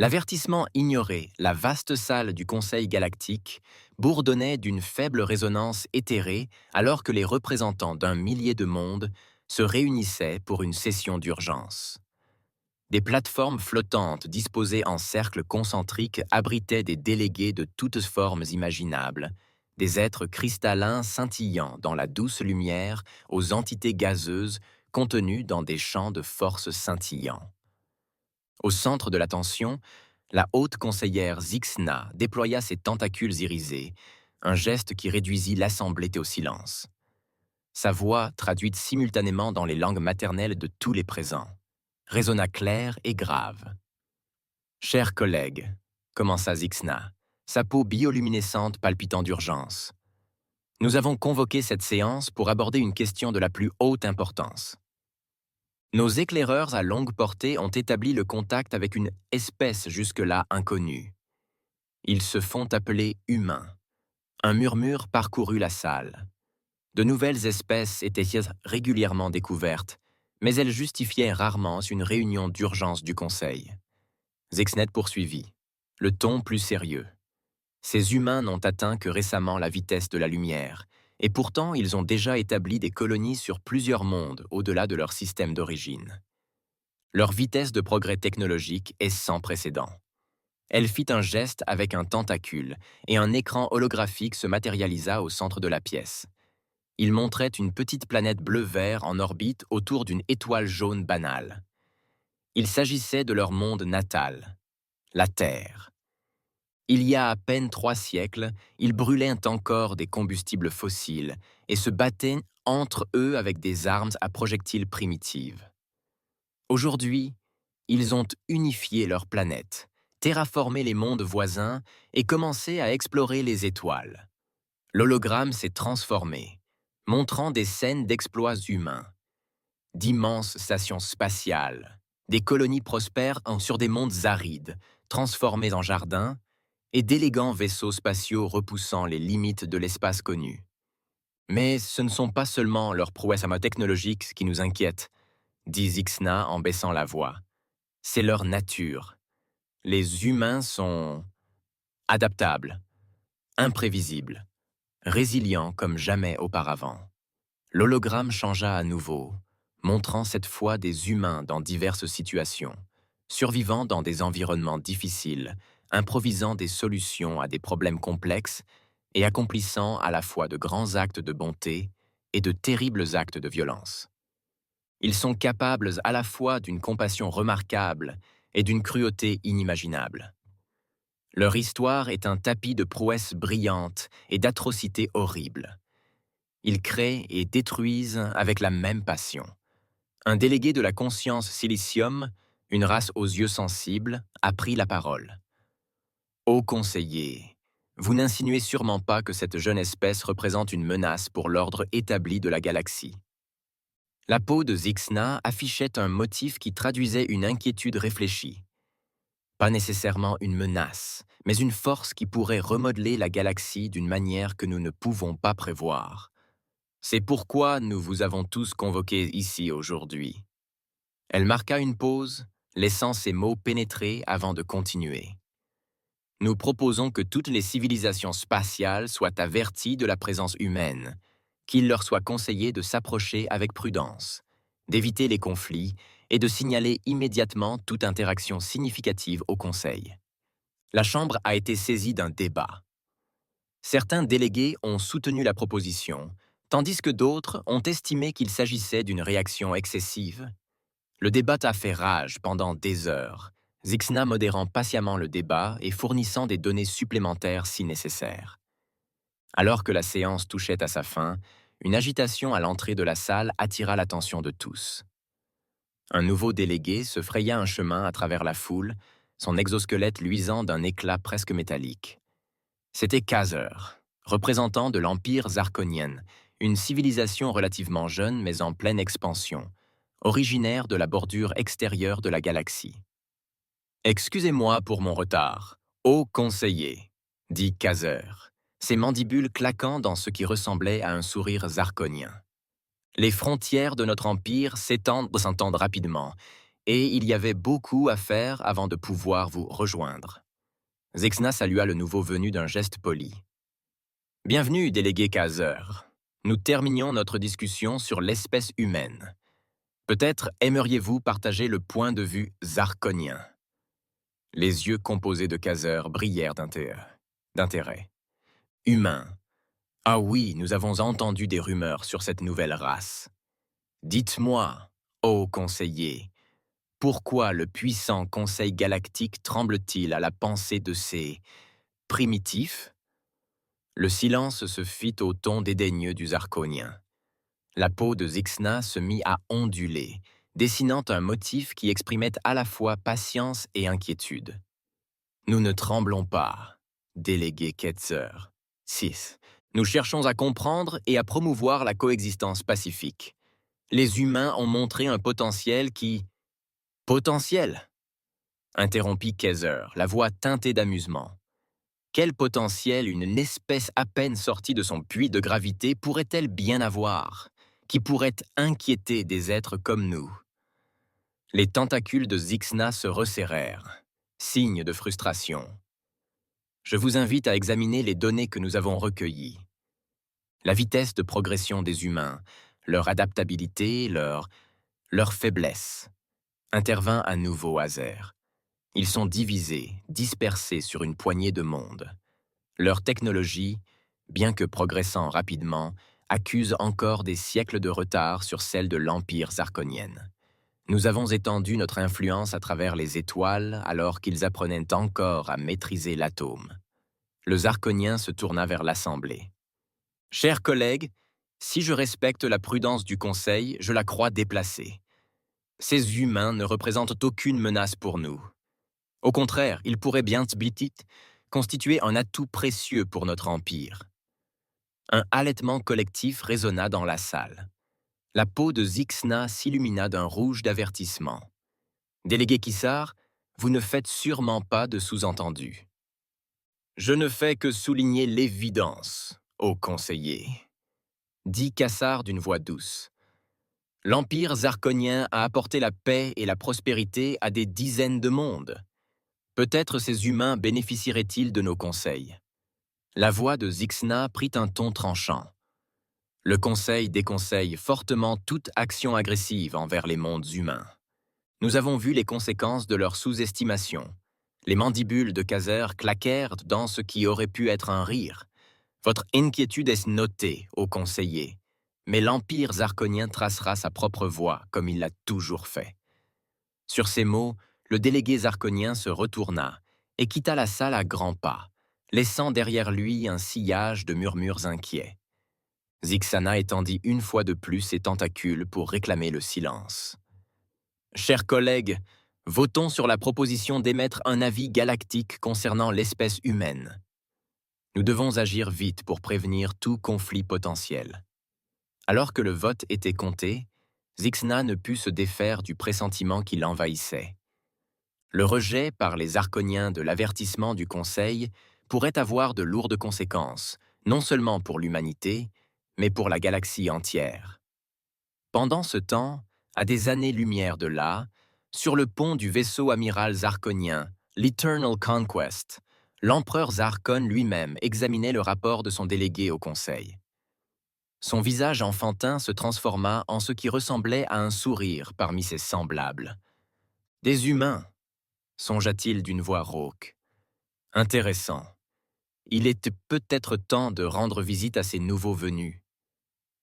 L'avertissement ignoré, la vaste salle du Conseil galactique bourdonnait d'une faible résonance éthérée alors que les représentants d'un millier de mondes se réunissaient pour une session d'urgence. Des plateformes flottantes disposées en cercles concentriques abritaient des délégués de toutes formes imaginables, des êtres cristallins scintillants dans la douce lumière aux entités gazeuses contenues dans des champs de force scintillants. Au centre de l'attention, la haute conseillère Zixna déploya ses tentacules irisés, un geste qui réduisit l'assemblée au silence. Sa voix, traduite simultanément dans les langues maternelles de tous les présents, résonna claire et grave. Chers collègues, commença Zixna, sa peau bioluminescente palpitant d'urgence. Nous avons convoqué cette séance pour aborder une question de la plus haute importance. Nos éclaireurs à longue portée ont établi le contact avec une espèce jusque-là inconnue. Ils se font appeler humains. Un murmure parcourut la salle. De nouvelles espèces étaient régulièrement découvertes, mais elles justifiaient rarement une réunion d'urgence du Conseil. Zixnet poursuivit, le ton plus sérieux. Ces humains n'ont atteint que récemment la vitesse de la lumière, et pourtant ils ont déjà établi des colonies sur plusieurs mondes au-delà de leur système d'origine. Leur vitesse de progrès technologique est sans précédent. Elle fit un geste avec un tentacule, et un écran holographique se matérialisa au centre de la pièce. Il montrait une petite planète bleu-vert en orbite autour d'une étoile jaune banale. Il s'agissait de leur monde natal, la Terre. Il y a à peine 3 siècles, ils brûlaient encore des combustibles fossiles et se battaient entre eux avec des armes à projectiles primitives. Aujourd'hui, ils ont unifié leur planète, terraformé les mondes voisins et commencé à explorer les étoiles. L'hologramme s'est transformé, montrant des scènes d'exploits humains, d'immenses stations spatiales, des colonies prospères sur des mondes arides, transformés en jardins, et d'élégants vaisseaux spatiaux repoussant les limites de l'espace connu. Mais ce ne sont pas seulement leurs prouesses technologiques qui nous inquiètent, dit Zixna en baissant la voix. C'est leur nature. Les humains sont adaptables, imprévisibles, résilients comme jamais auparavant. L'hologramme changea à nouveau, montrant cette fois des humains dans diverses situations, survivant dans des environnements difficiles, improvisant des solutions à des problèmes complexes et accomplissant à la fois de grands actes de bonté et de terribles actes de violence. Ils sont capables à la fois d'une compassion remarquable et d'une cruauté inimaginable. Leur histoire est un tapis de prouesses brillantes et d'atrocités horribles. Ils créent et détruisent avec la même passion. Un délégué de la conscience silicium, une race aux yeux sensibles, a pris la parole. Ô conseiller, vous n'insinuez sûrement pas que cette jeune espèce représente une menace pour l'ordre établi de la galaxie. La peau de Zixna affichait un motif qui traduisait une inquiétude réfléchie. Pas nécessairement une menace, mais une force qui pourrait remodeler la galaxie d'une manière que nous ne pouvons pas prévoir. C'est pourquoi nous vous avons tous convoqués ici aujourd'hui. Elle marqua une pause, laissant ses mots pénétrer avant de continuer. Nous proposons que toutes les civilisations spatiales soient averties de la présence humaine, qu'il leur soit conseillé de s'approcher avec prudence, d'éviter les conflits et de signaler immédiatement toute interaction significative au Conseil. La Chambre a été saisie d'un débat. Certains délégués ont soutenu la proposition, tandis que d'autres ont estimé qu'il s'agissait d'une réaction excessive. Le débat a fait rage pendant des heures, Zixna modérant patiemment le débat et fournissant des données supplémentaires si nécessaire. Alors que la séance touchait à sa fin, une agitation à l'entrée de la salle attira l'attention de tous. Un nouveau délégué se fraya un chemin à travers la foule, son exosquelette luisant d'un éclat presque métallique. C'était Kazer, représentant de l'Empire zarkonien, une civilisation relativement jeune mais en pleine expansion, originaire de la bordure extérieure de la galaxie. « Excusez-moi pour mon retard, ô conseiller, dit Kazer, ses mandibules claquant dans ce qui ressemblait à un sourire zarkonien. Les frontières de notre empire s'étendent rapidement, et il y avait beaucoup à faire avant de pouvoir vous rejoindre. Zixna salua le nouveau venu d'un geste poli. Bienvenue, délégué Kazer. Nous terminions notre discussion sur l'espèce humaine. Peut-être aimeriez-vous partager le point de vue zarkonien. Les yeux composés de Kazer brillèrent d'intérêt. Humain. Ah oui, nous avons entendu des rumeurs sur cette nouvelle race. Dites-moi, ô conseiller, pourquoi le puissant Conseil galactique tremble-t-il à la pensée de ces primitifs? Le silence se fit au ton dédaigneux du Zarkonien. La peau de Zixna se mit à onduler, dessinant un motif qui exprimait à la fois patience et inquiétude. Nous ne tremblons pas, délégué Ketzer. 6. Nous cherchons à comprendre et à promouvoir la coexistence pacifique. Les humains ont montré un potentiel qui... Potentiel? Interrompit Kaiser, la voix teintée d'amusement. Quel potentiel une espèce à peine sortie de son puits de gravité pourrait-elle bien avoir, qui pourrait inquiéter des êtres comme nous? Les tentacules de Zixna se resserrèrent, signe de frustration. Je vous invite à examiner les données que nous avons recueillies. La vitesse de progression des humains, leur adaptabilité, leur faiblesse. Intervint à nouveau Azer. Ils sont divisés, dispersés sur une poignée de mondes. Leur technologie, bien que progressant rapidement, accuse encore des siècles de retard sur celle de l'Empire zarkonien. Nous avons étendu notre influence à travers les étoiles alors qu'ils apprenaient encore à maîtriser l'atome. Le zarkonien se tourna vers l'Assemblée. « Chers collègues, si je respecte la prudence du Conseil, je la crois déplacée. Ces humains ne représentent aucune menace pour nous. Au contraire, ils pourraient bien constituer un atout précieux pour notre empire. » Un halètement collectif résonna dans la salle. La peau de Zixna s'illumina d'un rouge d'avertissement. « Délégué Kissar, vous ne faites sûrement pas de sous-entendu. »« Je ne fais que souligner l'évidence, ô conseiller, » dit Kassar d'une voix douce. « L'Empire zarkonien a apporté la paix et la prospérité à des dizaines de mondes. Peut-être ces humains bénéficieraient-ils de nos conseils. » La voix de Zixna prit un ton tranchant. Le Conseil déconseille fortement toute action agressive envers les mondes humains. Nous avons vu les conséquences de leur sous-estimation. Les mandibules de Kazer claquèrent dans ce qui aurait pu être un rire. Votre inquiétude est notée, ô conseiller, mais l'Empire zarkonien tracera sa propre voie, comme il l'a toujours fait. Sur ces mots, le délégué zarkonien se retourna et quitta la salle à grands pas, laissant derrière lui un sillage de murmures inquiets. Zixana étendit une fois de plus ses tentacules pour réclamer le silence. « Chers collègues, votons sur la proposition d'émettre un avis galactique concernant l'espèce humaine. Nous devons agir vite pour prévenir tout conflit potentiel. » Alors que le vote était compté, Zixna ne put se défaire du pressentiment qui l'envahissait. Le rejet par les Zarkoniens de l'avertissement du Conseil pourrait avoir de lourdes conséquences, non seulement pour l'humanité, mais pour la galaxie entière. Pendant ce temps, à des années-lumière de là, sur le pont du vaisseau amiral zarkonien, l'Eternal Conquest, l'empereur Zarkon lui-même examinait le rapport de son délégué au Conseil. Son visage enfantin se transforma en ce qui ressemblait à un sourire parmi ses semblables. « Des humains !» songea-t-il d'une voix rauque. « Intéressant. Il était peut-être temps de rendre visite à ces nouveaux venus. »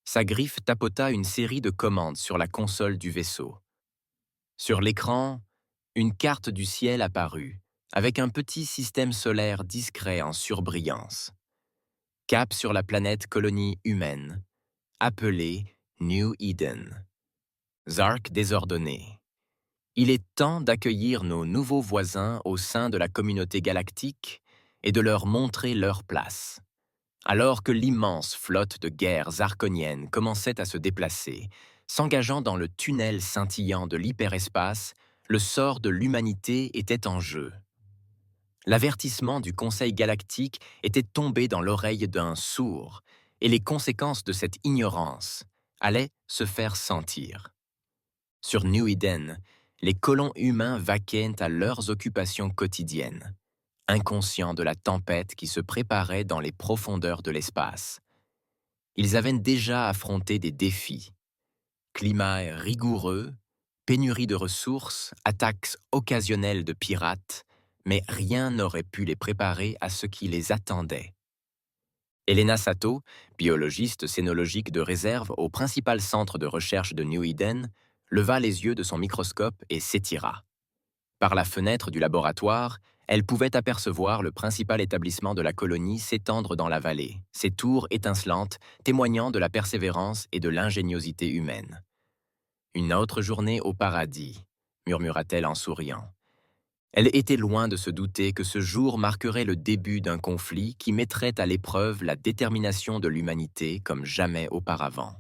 Sa griffe tapota une série de commandes sur la console du vaisseau. Sur l'écran, une carte du ciel apparut, avec un petit système solaire discret en surbrillance. Cap sur la planète colonie humaine, appelée New Eden. Zark désordonné. Il est temps d'accueillir nos nouveaux voisins au sein de la communauté galactique et de leur montrer leur place. Alors que l'immense flotte de guerre zarkonienne commençait à se déplacer, s'engageant dans le tunnel scintillant de l'hyperespace, le sort de l'humanité était en jeu. L'avertissement du Conseil galactique était tombé dans l'oreille d'un sourd, et les conséquences de cette ignorance allaient se faire sentir. Sur New Eden, les colons humains vaquaient à leurs occupations quotidiennes, inconscients de la tempête qui se préparait dans les profondeurs de l'espace. Ils avaient déjà affronté des défis: climat rigoureux, pénurie de ressources, attaques occasionnelles de pirates, mais rien n'aurait pu les préparer à ce qui les attendait. Elena Sato, biologiste cénologique de réserve au principal centre de recherche de New Eden, leva les yeux de son microscope et s'étira. Par la fenêtre du laboratoire, elle pouvait apercevoir le principal établissement de la colonie s'étendre dans la vallée, ses tours étincelantes témoignant de la persévérance et de l'ingéniosité humaine. Une autre journée au paradis, murmura-t-elle en souriant. Elle était loin de se douter que ce jour marquerait le début d'un conflit qui mettrait à l'épreuve la détermination de l'humanité comme jamais auparavant.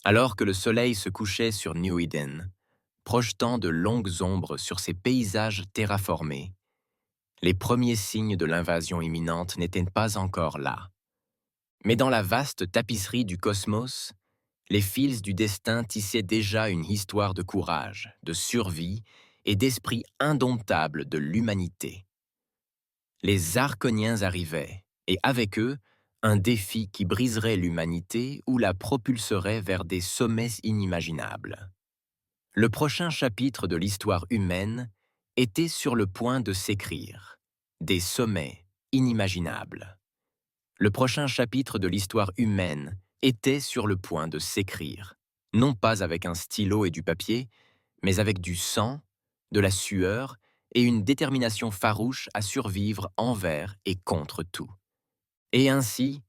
Alors que le soleil se couchait sur New Eden, projetant de longues ombres sur ces paysages terraformés, les premiers signes de l'invasion imminente n'étaient pas encore là. Mais dans la vaste tapisserie du cosmos, les fils du destin tissaient déjà une histoire de courage, de survie et d'esprit indomptable de l'humanité. Les Arconiens arrivaient, et avec eux, un défi qui briserait l'humanité ou la propulserait vers des sommets inimaginables. Le prochain chapitre de l'histoire humaine était sur le point de s'écrire. Des sommets inimaginables. Le prochain chapitre de l'histoire humaine était sur le point de s'écrire, non pas avec un stylo et du papier, mais avec du sang, de la sueur et une détermination farouche à survivre envers et contre tout. Et ainsi,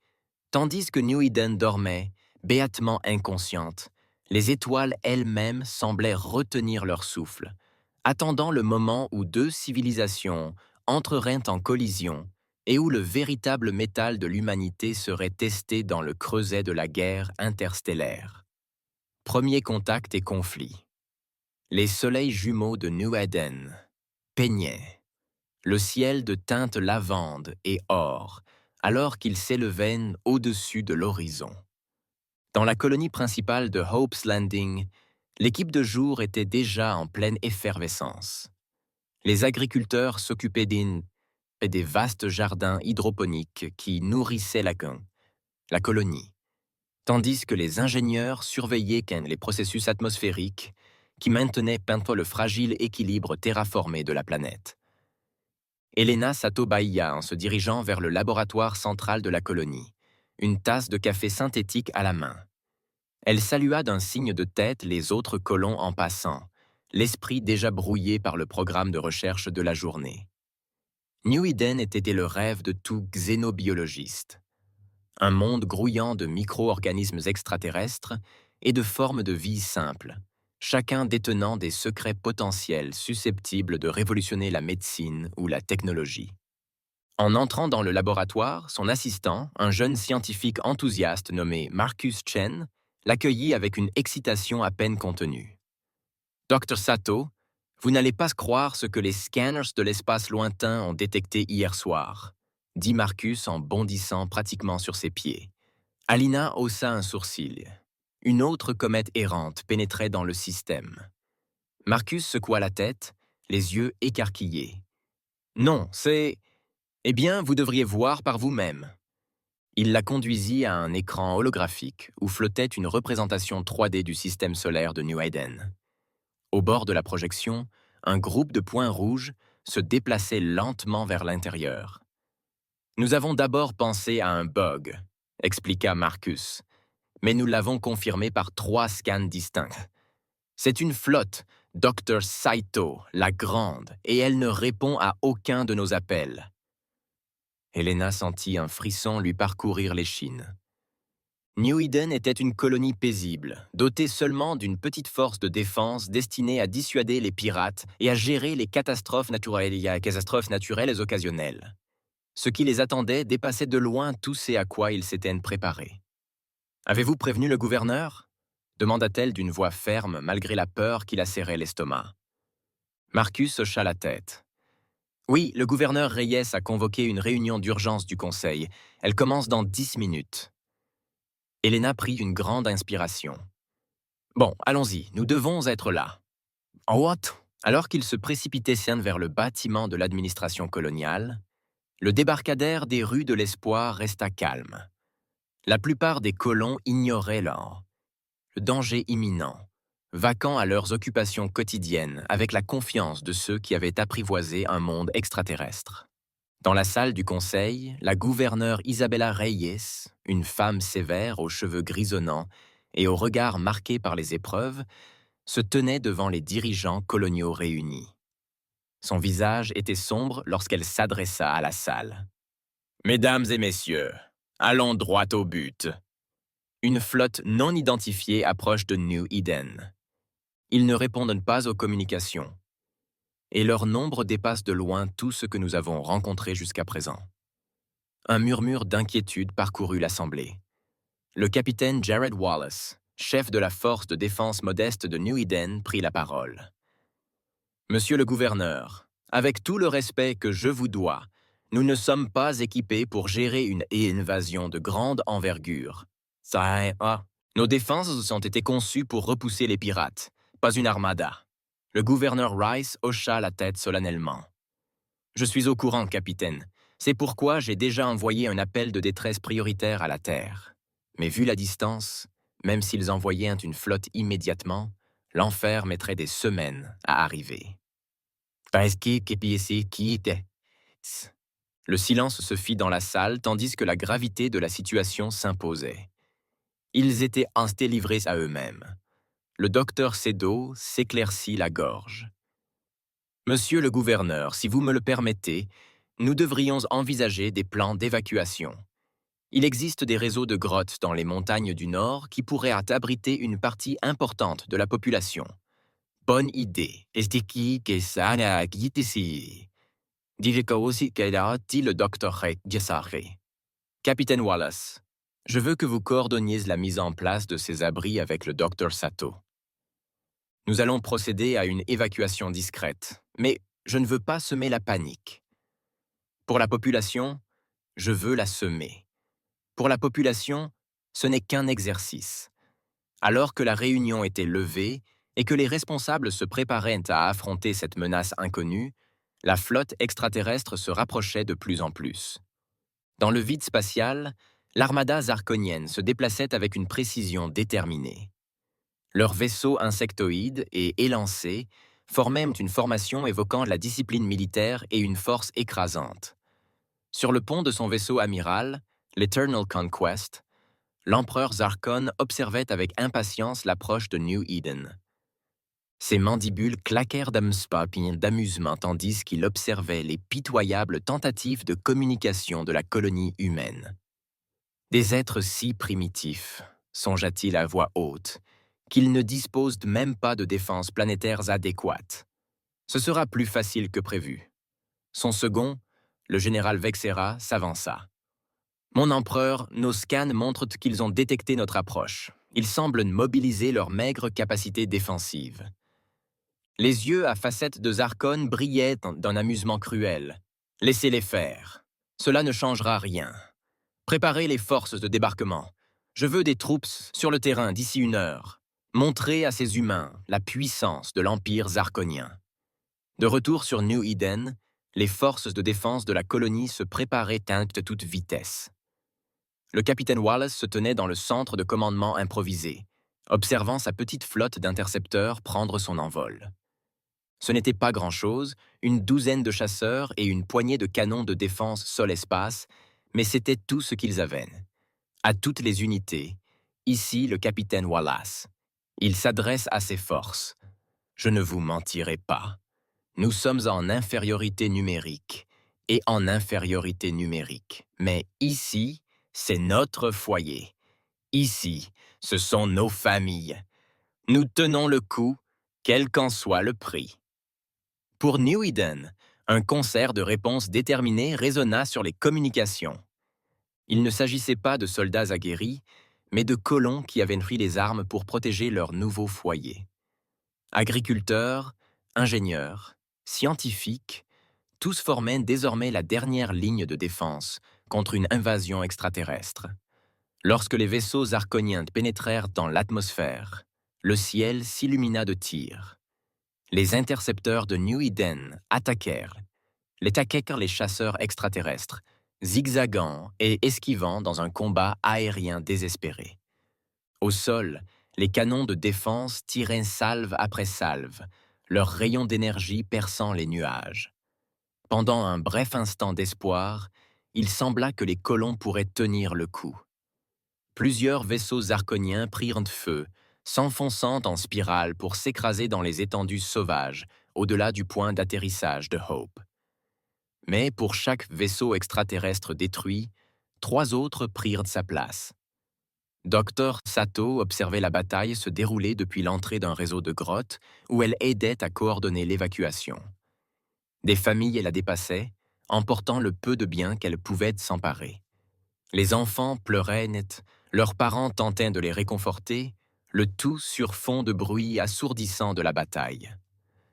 tandis que New Eden dormait, béatement inconsciente, les étoiles elles-mêmes semblaient retenir leur souffle, attendant le moment où deux civilisations entreraient en collision et où le véritable métal de l'humanité serait testé dans le creuset de la guerre interstellaire. Premier contact et conflit. Les soleils jumeaux de New Eden peignaient le ciel de teinte lavande et or, alors qu'ils s'élevaient au-dessus de l'horizon. Dans la colonie principale de Hope's Landing, l'équipe de jour était déjà en pleine effervescence. Les agriculteurs s'occupaient des vastes jardins hydroponiques qui nourrissaient la colonie, tandis que les ingénieurs surveillaient les processus atmosphériques qui maintenaient le fragile équilibre terraformé de la planète. Elena Sato bâilla en se dirigeant vers le laboratoire central de la colonie, une tasse de café synthétique à la main. Elle salua d'un signe de tête les autres colons en passant, l'esprit déjà brouillé par le programme de recherche de la journée. New Eden était le rêve de tout xénobiologiste. Un monde grouillant de micro-organismes extraterrestres et de formes de vie simples, chacun détenant des secrets potentiels susceptibles de révolutionner la médecine ou la technologie. En entrant dans le laboratoire, son assistant, un jeune scientifique enthousiaste nommé Marcus Chen, l'accueillit avec une excitation à peine contenue. « Dr Sato, vous n'allez pas croire ce que les scanners de l'espace lointain ont détecté hier soir, » dit Marcus en bondissant pratiquement sur ses pieds. Alina haussa un sourcil. Une autre comète errante pénétrait dans le système. Marcus secoua la tête, les yeux écarquillés. « Non, c'est... Eh bien, vous devriez voir par vous-même. » Il la conduisit à un écran holographique où flottait une représentation 3D du système solaire de New Eden. Au bord de la projection, un groupe de points rouges se déplaçait lentement vers l'intérieur. « Nous avons d'abord pensé à un bug, » expliqua Marcus, « mais nous l'avons confirmé par 3 scans distincts. C'est une flotte, Dr Saito, la Grande, et elle ne répond à aucun de nos appels. » Elena sentit un frisson lui parcourir l'échine. New Eden était une colonie paisible, dotée seulement d'une petite force de défense destinée à dissuader les pirates et à gérer les catastrophes naturelles occasionnelles. Ce qui les attendait dépassait de loin tout ce à quoi ils s'étaient préparés. « Avez-vous prévenu le gouverneur ?» demanda-t-elle d'une voix ferme malgré la peur qui la serrait l'estomac. Marcus hocha la tête. « Oui, le gouverneur Reyes a convoqué une réunion d'urgence du conseil. Elle commence dans 10 minutes. » Elena prit une grande inspiration. « Bon, allons-y, nous devons être là. »« What » Alors qu'ils se précipitaient vers le bâtiment de l'administration coloniale, le débarcadère des rues de l'Espoir resta calme. La plupart des colons ignoraient le danger imminent, vaquant à leurs occupations quotidiennes avec la confiance de ceux qui avaient apprivoisé un monde extraterrestre. Dans la salle du conseil, la gouverneure Isabella Reyes, une femme sévère aux cheveux grisonnants et au regard marqué par les épreuves, se tenait devant les dirigeants coloniaux réunis. Son visage était sombre lorsqu'elle s'adressa à la salle. « Mesdames et messieurs, allons droit au but. Une flotte non identifiée approche de New Eden. Ils ne répondent pas aux communications, et leur nombre dépasse de loin tout ce que nous avons rencontré jusqu'à présent. » Un murmure d'inquiétude parcourut l'assemblée. Le capitaine Jared Wallace, chef de la force de défense modeste de New Eden, prit la parole. « Monsieur le gouverneur, avec tout le respect que je vous dois, nous ne sommes pas équipés pour gérer une invasion de grande envergure. Nos défenses ont été conçues pour repousser les pirates, pas une armada. » Le gouverneur Rice hocha la tête solennellement. « Je suis au courant, capitaine. C'est pourquoi j'ai déjà envoyé un appel de détresse prioritaire à la Terre. Mais vu la distance, même s'ils envoyaient une flotte immédiatement, l'enfer mettrait des semaines à arriver. » Le silence se fit dans la salle tandis que la gravité de la situation s'imposait. Ils étaient livrés à eux-mêmes. Le docteur Sédo s'éclaircit la gorge. « Monsieur le gouverneur, si vous me le permettez, nous devrions envisager des plans d'évacuation. Il existe des réseaux de grottes dans les montagnes du Nord qui pourraient abriter une partie importante de la population. Bonne idée. Dit le docteur Gesare. Capitaine Wallace, je veux que vous coordonniez la mise en place de ces abris avec le docteur Sato. Nous allons procéder à une évacuation discrète, mais je ne veux pas semer la panique. Pour la population, je veux la semer. Pour la population, ce n'est qu'un exercice. » Alors que la réunion était levée et que les responsables se préparaient à affronter cette menace inconnue, la flotte extraterrestre se rapprochait de plus en plus. Dans le vide spatial, l'armada zarkonienne se déplaçait avec une précision déterminée. Leurs vaisseaux insectoïdes et élancés formaient une formation évoquant la discipline militaire et une force écrasante. Sur le pont de son vaisseau amiral, l'Eternal Conquest, l'empereur Zarkon observait avec impatience l'approche de New Eden. Ses mandibules claquèrent d'amusement tandis qu'il observait les pitoyables tentatives de communication de la colonie humaine. Des êtres si primitifs, songea-t-il à voix haute, qu'ils ne disposent même pas de défenses planétaires adéquates. Ce sera plus facile que prévu. Son second, le général Vexera, s'avança. « Mon empereur, nos scans montrent qu'ils ont détecté notre approche. Ils semblent mobiliser leurs maigres capacités défensives. » Les yeux à facettes de Zarkon brillaient d'un amusement cruel. « Laissez-les faire. Cela ne changera rien. Préparez les forces de débarquement. Je veux des troupes sur le terrain d'ici 1 heure. Montrez à ces humains la puissance de l'Empire zarkonien. » De retour sur New Eden, les forces de défense de la colonie se préparaient à toute vitesse. Le capitaine Wallace se tenait dans le centre de commandement improvisé, observant sa petite flotte d'intercepteurs prendre son envol. Ce n'était pas grand-chose, une douzaine de chasseurs et une poignée de canons de défense sol-espace, mais c'était tout ce qu'ils avaient. À toutes les unités, ici le capitaine Wallace. Il s'adresse à ses forces. Je ne vous mentirai pas. Nous sommes en infériorité numérique, et en infériorité numérique. Mais ici, c'est notre foyer. Ici, ce sont nos familles. Nous tenons le coup, quel qu'en soit le prix. Pour New Eden, un concert de réponses déterminées résonna sur les communications. Il ne s'agissait pas de soldats aguerris, mais de colons qui avaient pris les armes pour protéger leur nouveau foyer. Agriculteurs, ingénieurs, scientifiques, tous formaient désormais la dernière ligne de défense contre une invasion extraterrestre. Lorsque les vaisseaux zarkoniens pénétrèrent dans l'atmosphère, le ciel s'illumina de tirs. Les intercepteurs de New Eden attaquèrent. Les chasseurs extraterrestres, zigzagant et esquivant dans un combat aérien désespéré. Au sol, les canons de défense tiraient salve après salve, leurs rayons d'énergie perçant les nuages. Pendant un bref instant d'espoir, il sembla que les colons pourraient tenir le coup. Plusieurs vaisseaux zarkoniens prirent feu, s'enfonçant en spirale pour s'écraser dans les étendues sauvages, au-delà du point d'atterrissage de Hope. Mais pour chaque vaisseau extraterrestre détruit, 3 autres prirent sa place. Dr Sato observait la bataille se dérouler depuis l'entrée d'un réseau de grottes où elle aidait à coordonner l'évacuation. Des familles la dépassaient, emportant le peu de biens qu'elle pouvait s'emparer. Les enfants pleuraient net, leurs parents tentaient de les réconforter, le tout sur fond de bruit assourdissant de la bataille.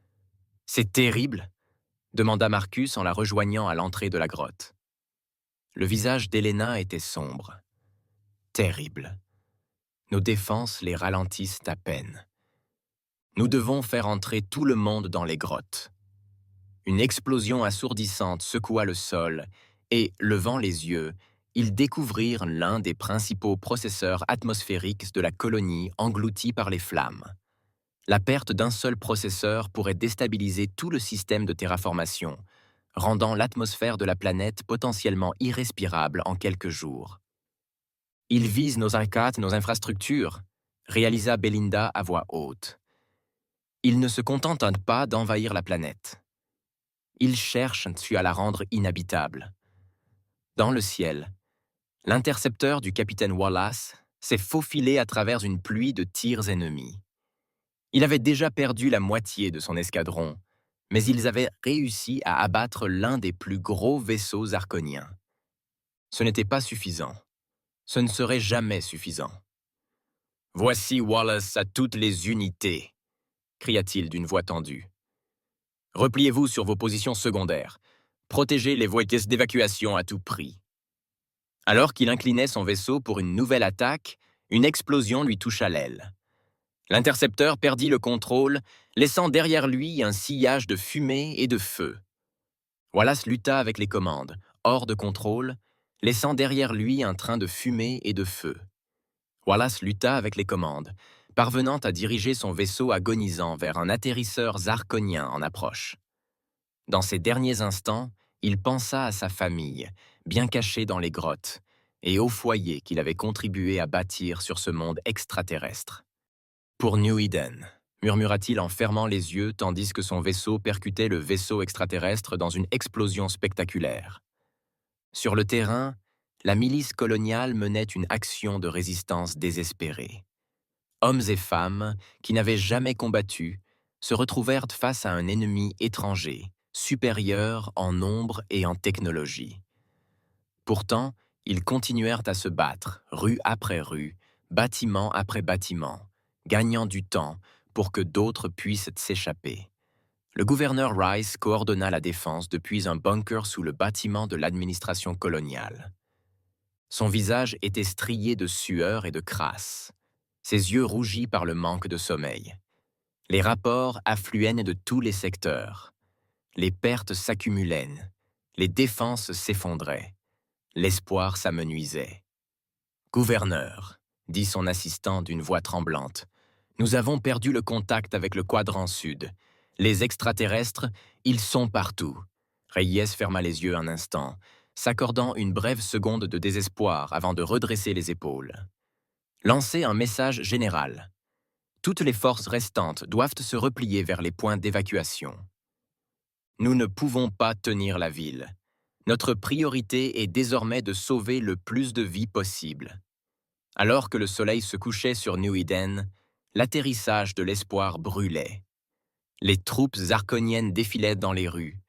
« C'est terrible !» demanda Marcus en la rejoignant à l'entrée de la grotte. Le visage d'Helena était sombre. « Terrible. Nos défenses les ralentissent à peine. Nous devons faire entrer tout le monde dans les grottes. » Une explosion assourdissante secoua le sol et, levant les yeux, ils découvrirent l'un des principaux processeurs atmosphériques de la colonie englouti par les flammes. La perte d'un seul processeur pourrait déstabiliser tout le système de terraformation, rendant l'atmosphère de la planète potentiellement irrespirable en quelques jours. « Ils visent nos arcades, nos infrastructures », réalisa Belinda à voix haute. « Ils ne se contentent pas d'envahir la planète. Ils cherchent à la rendre inhabitable. » Dans le ciel, l'intercepteur du capitaine Wallace s'est faufilé à travers une pluie de tirs ennemis. Il avait déjà perdu la moitié de son escadron, mais ils avaient réussi à abattre l'un des plus gros vaisseaux zarkoniens. Ce n'était pas suffisant. Ce ne serait jamais suffisant. « Voici Wallace à toutes les unités !» cria-t-il d'une voix tendue. « Repliez-vous sur vos positions secondaires. Protégez les voies d'évacuation à tout prix. » Alors qu'il inclinait son vaisseau pour une nouvelle attaque, une explosion lui toucha l'aile. L'intercepteur perdit le contrôle, laissant derrière lui un sillage de fumée et de feu. Wallace lutta avec les commandes, hors de contrôle, laissant derrière lui un train de fumée et de feu. Wallace lutta avec les commandes, parvenant à diriger son vaisseau agonisant vers un atterrisseur zarkonien en approche. Dans ces derniers instants, il pensa à sa famille, bien cachée dans les grottes, et au foyer qu'il avait contribué à bâtir sur ce monde extraterrestre. « Pour New Eden », murmura-t-il en fermant les yeux tandis que son vaisseau percutait le vaisseau extraterrestre dans une explosion spectaculaire. Sur le terrain, la milice coloniale menait une action de résistance désespérée. Hommes et femmes, qui n'avaient jamais combattu, se retrouvèrent face à un ennemi étranger, supérieur en nombre et en technologie. Pourtant, ils continuèrent à se battre, rue après rue, bâtiment après bâtiment, gagnant du temps pour que d'autres puissent s'échapper. Le gouverneur Rice coordonna la défense depuis un bunker sous le bâtiment de l'administration coloniale. Son visage était strié de sueur et de crasse, ses yeux rougis par le manque de sommeil. Les rapports affluaient de tous les secteurs. Les pertes s'accumulaient, les défenses s'effondraient, l'espoir s'amenuisait. « Gouverneur, » dit son assistant d'une voix tremblante, « nous avons perdu le contact avec le quadrant sud. Les extraterrestres, ils sont partout. » Reyes ferma les yeux un instant, s'accordant une brève seconde de désespoir avant de redresser les épaules. « Lancez un message général. Toutes les forces restantes doivent se replier vers les points d'évacuation. Nous ne pouvons pas tenir la ville. Notre priorité est désormais de sauver le plus de vies possible. » Alors que le soleil se couchait sur New Eden, l'atterrissage de l'espoir brûlait. Les troupes zarkoniennes défilaient dans les rues,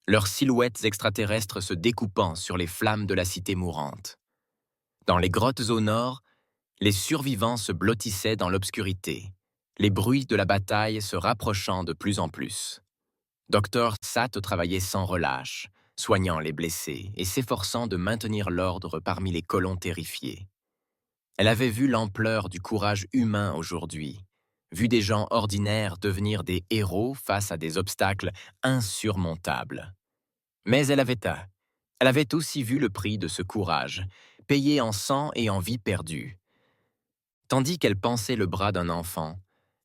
leurs silhouettes extraterrestres se découpant sur les flammes de la cité mourante. Dans les grottes au nord, les survivants se blottissaient dans l'obscurité, les bruits de la bataille se rapprochant de plus en plus. Dr Sat travaillait sans relâche, soignant les blessés et s'efforçant de maintenir l'ordre parmi les colons terrifiés. Elle avait vu l'ampleur du courage humain aujourd'hui, vu des gens ordinaires devenir des héros face à des obstacles insurmontables. Mais elle avait aussi vu le prix de ce courage, payé en sang et en vie perdue. Tandis qu'elle pansait le bras d'un enfant,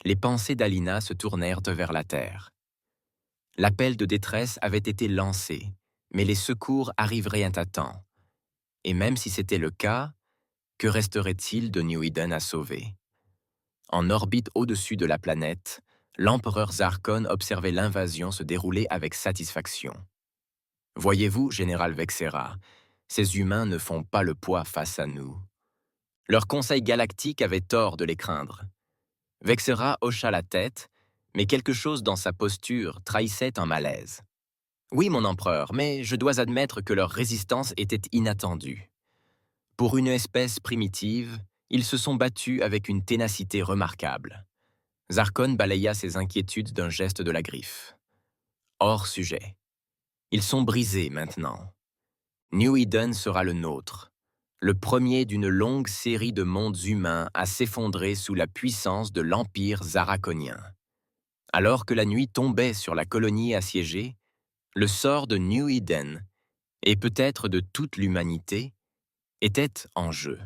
les pensées d'Alina se tournèrent vers la terre. L'appel de détresse avait été lancé, mais les secours arriveraient à temps. Et même si c'était le cas, que resterait-il de New Eden à sauver? En orbite au-dessus de la planète, l'empereur Zarkon observait l'invasion se dérouler avec satisfaction. Voyez-vous, général Vexera, ces humains ne font pas le poids face à nous. Leur conseil galactique avait tort de les craindre. Vexera hocha la tête, mais quelque chose dans sa posture trahissait un malaise. Oui, mon empereur, mais je dois admettre que leur résistance était inattendue. Pour une espèce primitive, ils se sont battus avec une ténacité remarquable. Zarkon balaya ses inquiétudes d'un geste de la griffe. Hors sujet. Ils sont brisés maintenant. New Eden sera le nôtre, le premier d'une longue série de mondes humains à s'effondrer sous la puissance de l'Empire zaraconien. Alors que la nuit tombait sur la colonie assiégée, le sort de New Eden, et peut-être de toute l'humanité, était en jeu.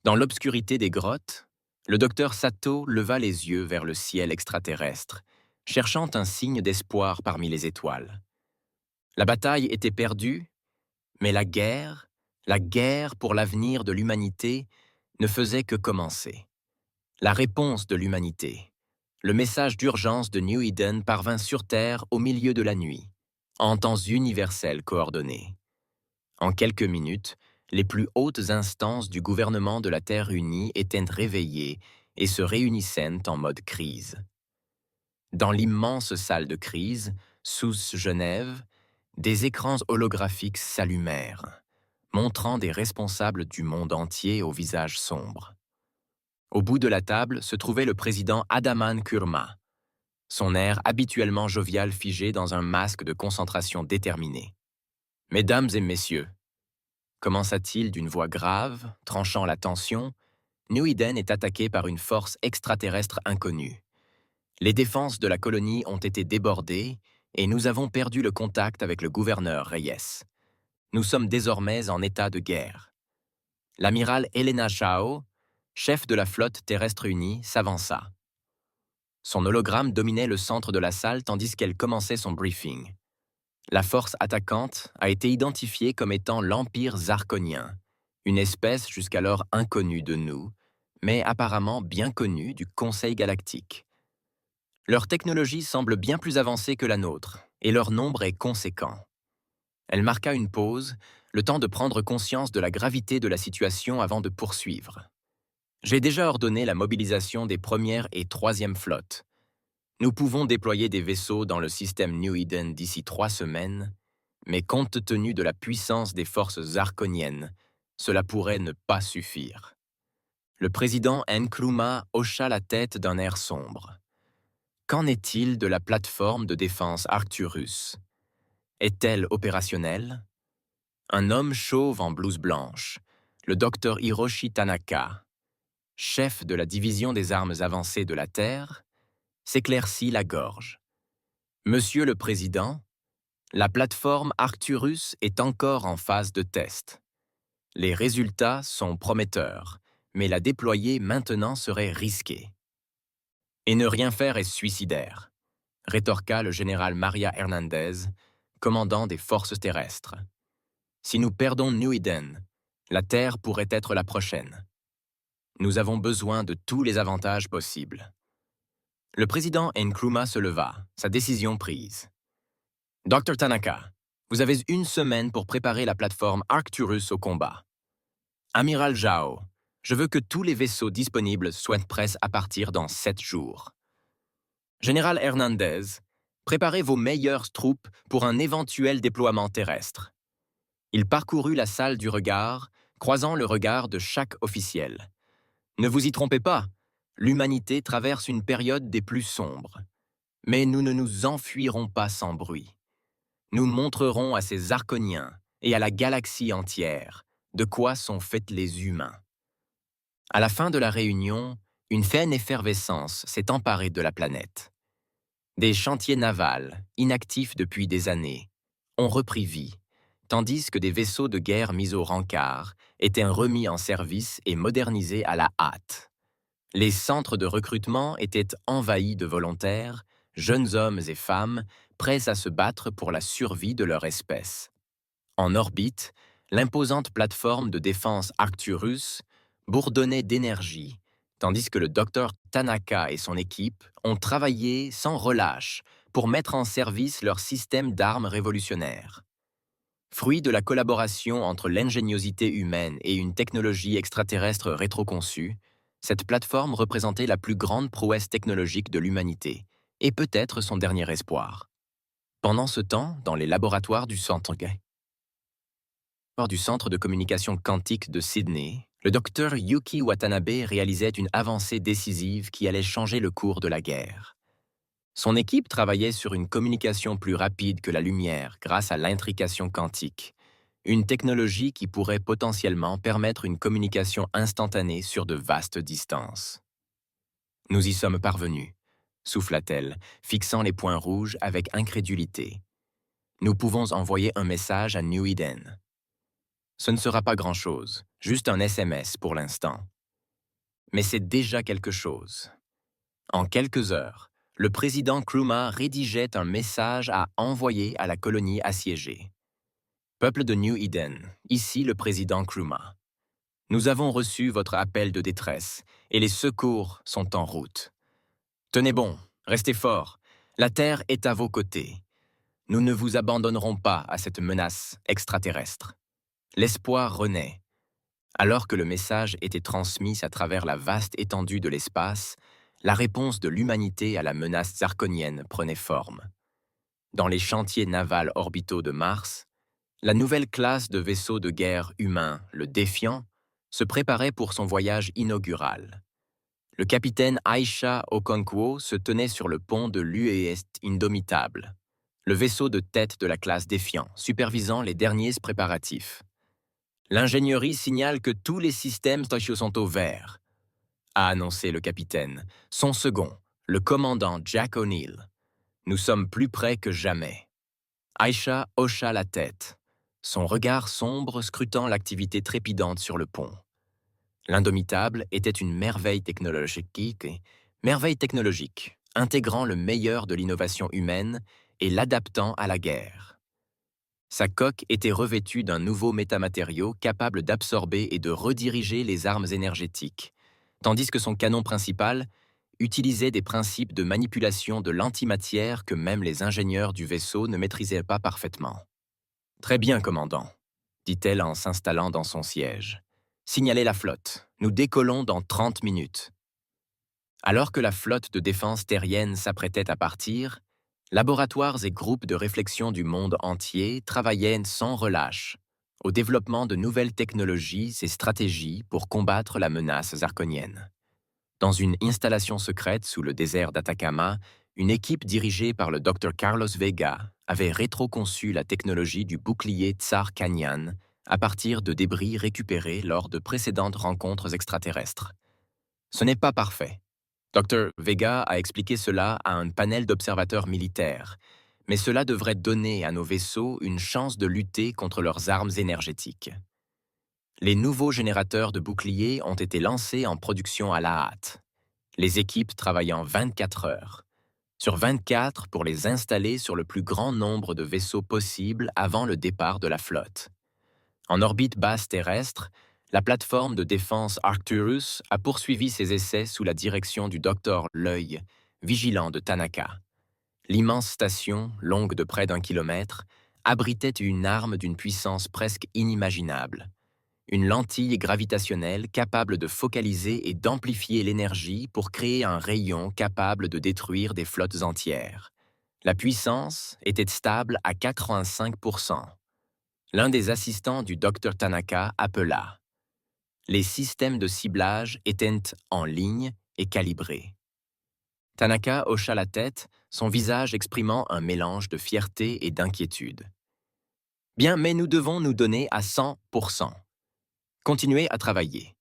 Dans l'obscurité des grottes, le docteur Sato leva les yeux vers le ciel extraterrestre, cherchant un signe d'espoir parmi les étoiles. La bataille était perdue, mais la guerre pour l'avenir de l'humanité, ne faisait que commencer. La réponse de l'humanité, le message d'urgence de New Eden parvint sur Terre au milieu de la nuit, en temps universel coordonné. En quelques minutes, les plus hautes instances du gouvernement de la Terre unie étaient réveillées et se réunissaient en mode crise. Dans l'immense salle de crise, sous Genève, des écrans holographiques s'allumèrent, montrant des responsables du monde entier au visage sombre. Au bout de la table se trouvait le président Adaman Kurma, son air habituellement jovial figé dans un masque de concentration déterminé. « Mesdames et messieurs, commença-t-il d'une voix grave, tranchant la tension, New Eden est attaqué par une force extraterrestre inconnue. Les défenses de la colonie ont été débordées et nous avons perdu le contact avec le gouverneur Reyes. Nous sommes désormais en état de guerre. » L'amiral Elena Chao, chef de la flotte terrestre unie, s'avança. Son hologramme dominait le centre de la salle tandis qu'elle commençait son briefing. La force attaquante a été identifiée comme étant l'Empire zarkonien, une espèce jusqu'alors inconnue de nous, mais apparemment bien connue du Conseil galactique. Leur technologie semble bien plus avancée que la nôtre, et leur nombre est conséquent. Elle marqua une pause, le temps de prendre conscience de la gravité de la situation avant de poursuivre. J'ai déjà ordonné la mobilisation des premières et troisième flottes. Nous pouvons déployer des vaisseaux dans le système New Eden d'ici 3 semaines, mais compte tenu de la puissance des forces zarkoniennes, cela pourrait ne pas suffire. Le président Nkrumah hocha la tête d'un air sombre. Qu'en est-il de la plateforme de défense Arcturus? Est-elle opérationnelle? Un homme chauve en blouse blanche, le docteur Hiroshi Tanaka, chef de la division des armes avancées de la Terre, s'éclaircit la gorge. Monsieur le Président, la plateforme Arcturus est encore en phase de test. Les résultats sont prometteurs, mais la déployer maintenant serait risqué. Et ne rien faire est suicidaire, rétorqua le général Maria Hernandez, commandant des forces terrestres. Si nous perdons New Eden, la Terre pourrait être la prochaine. Nous avons besoin de tous les avantages possibles. Le président Nkrumah se leva, sa décision prise. Dr Tanaka, vous avez 1 semaine pour préparer la plateforme Arcturus au combat. Amiral Zhao, je veux que tous les vaisseaux disponibles soient prêts à partir dans 7 jours. Général Hernandez, préparez vos meilleures troupes pour un éventuel déploiement terrestre. Il parcourut la salle du regard, croisant le regard de chaque officiel. Ne vous y trompez pas, l'humanité traverse une période des plus sombres. Mais nous ne nous enfuirons pas sans bruit. Nous montrerons à ces Zarkoniens et à la galaxie entière de quoi sont faits les humains. À la fin de la réunion, Une vaine effervescence s'est emparée de la planète. Des chantiers navals, inactifs depuis des années, ont repris vie, tandis que des vaisseaux de guerre mis au rencard étaient remis en service et modernisés à la hâte. Les centres de recrutement étaient envahis de volontaires, jeunes hommes et femmes, prêts à se battre pour la survie de leur espèce. En orbite, l'imposante plateforme de défense Arcturus bourdonnait d'énergie, tandis que le docteur Tanaka et son équipe ont travaillé sans relâche pour mettre en service leur système d'armes révolutionnaires. Fruit de la collaboration entre l'ingéniosité humaine et une technologie extraterrestre rétroconçue, cette plateforme représentait la plus grande prouesse technologique de l'humanité, et peut-être son dernier espoir. Pendant ce temps, dans les laboratoires du Centre de communication quantique de Sydney, le docteur Yuki Watanabe réalisait une avancée décisive qui allait changer le cours de la guerre. Son équipe travaillait sur une communication plus rapide que la lumière grâce à l'intrication quantique, une technologie qui pourrait potentiellement permettre une communication instantanée sur de vastes distances. « Nous y sommes parvenus », souffla-t-elle, fixant les points rouges avec incrédulité. « Nous pouvons envoyer un message à New Eden. Ce ne sera pas grand-chose, juste un SMS pour l'instant. Mais c'est déjà quelque chose. » En quelques heures, le président Krumah rédigeait un message à envoyer à la colonie assiégée. Peuple de New Eden, ici le président Krumah. Nous avons reçu votre appel de détresse et les secours sont en route. Tenez bon, restez forts, la Terre est à vos côtés. Nous ne vous abandonnerons pas à cette menace extraterrestre. L'espoir renaît. Alors que le message était transmis à travers la vaste étendue de l'espace, la réponse de l'humanité à la menace zarkonienne prenait forme. Dans les chantiers navals orbitaux de Mars, la nouvelle classe de vaisseaux de guerre humains, le Défiant, se préparait pour son voyage inaugural. Le capitaine Aisha Okonkwo se tenait sur le pont de l'UES Indomitable, le vaisseau de tête de la classe Défiant, supervisant les derniers préparatifs. L'ingénierie signale que tous les systèmes sont au vert, a annoncé le capitaine, son second, le commandant Jack O'Neill. Nous sommes plus près que jamais. Aisha hocha la tête, son regard sombre scrutant l'activité trépidante sur le pont. L'Indomitable était une merveille technologique, intégrant le meilleur de l'innovation humaine et l'adaptant à la guerre. Sa coque était revêtue d'un nouveau métamatériau capable d'absorber et de rediriger les armes énergétiques, tandis que son canon principal utilisait des principes de manipulation de l'antimatière que même les ingénieurs du vaisseau ne maîtrisaient pas parfaitement. « Très bien, commandant, » dit-elle en s'installant dans son siège. « Signalez la flotte. Nous décollons dans 30 minutes. » Alors que la flotte de défense terrienne s'apprêtait à partir, laboratoires et groupes de réflexion du monde entier travaillaient sans relâche au développement de nouvelles technologies et stratégies pour combattre la menace zarkonienne. Dans une installation secrète sous le désert d'Atacama, une équipe dirigée par le Dr Carlos Vega avait rétroconçu la technologie du bouclier Tsar Kanyan à partir de débris récupérés lors de précédentes rencontres extraterrestres. Ce n'est pas parfait. Dr Vega a expliqué cela à un panel d'observateurs militaires, mais cela devrait donner à nos vaisseaux une chance de lutter contre leurs armes énergétiques. Les nouveaux générateurs de boucliers ont été lancés en production à la hâte. Les équipes travaillant 24 heures. Sur 24 pour les installer sur le plus grand nombre de vaisseaux possible avant le départ de la flotte. En orbite basse terrestre, la plateforme de défense Arcturus a poursuivi ses essais sous la direction du docteur L'Œil, vigilant de Tanaka. L'immense station, longue de près d'1 kilomètre, abritait une arme d'une puissance presque inimaginable. Une lentille gravitationnelle capable de focaliser et d'amplifier l'énergie pour créer un rayon capable de détruire des flottes entières. La puissance était stable à 85%. L'un des assistants du docteur Tanaka appela. Les systèmes de ciblage étaient en ligne et calibrés. Tanaka hocha la tête, son visage exprimant un mélange de fierté et d'inquiétude. « Bien, mais nous devons nous donner à 100%. Continuez à travailler.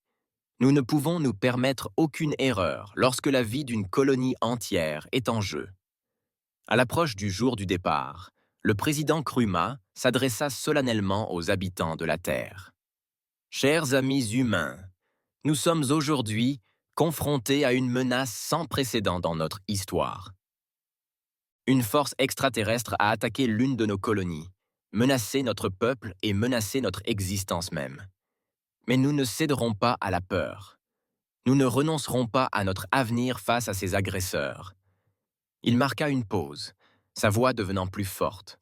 Nous ne pouvons nous permettre aucune erreur lorsque la vie d'une colonie entière est en jeu. À l'approche du jour du départ, le président Nkrumah s'adressa solennellement aux habitants de la Terre. Chers amis humains, nous sommes aujourd'hui confrontés à une menace sans précédent dans notre histoire. Une force extraterrestre a attaqué l'une de nos colonies, menacé notre peuple et menacé notre existence même. Mais nous ne céderons pas à la peur. Nous ne renoncerons pas à notre avenir face à ces agresseurs. Il marqua une pause, sa voix devenant plus forte.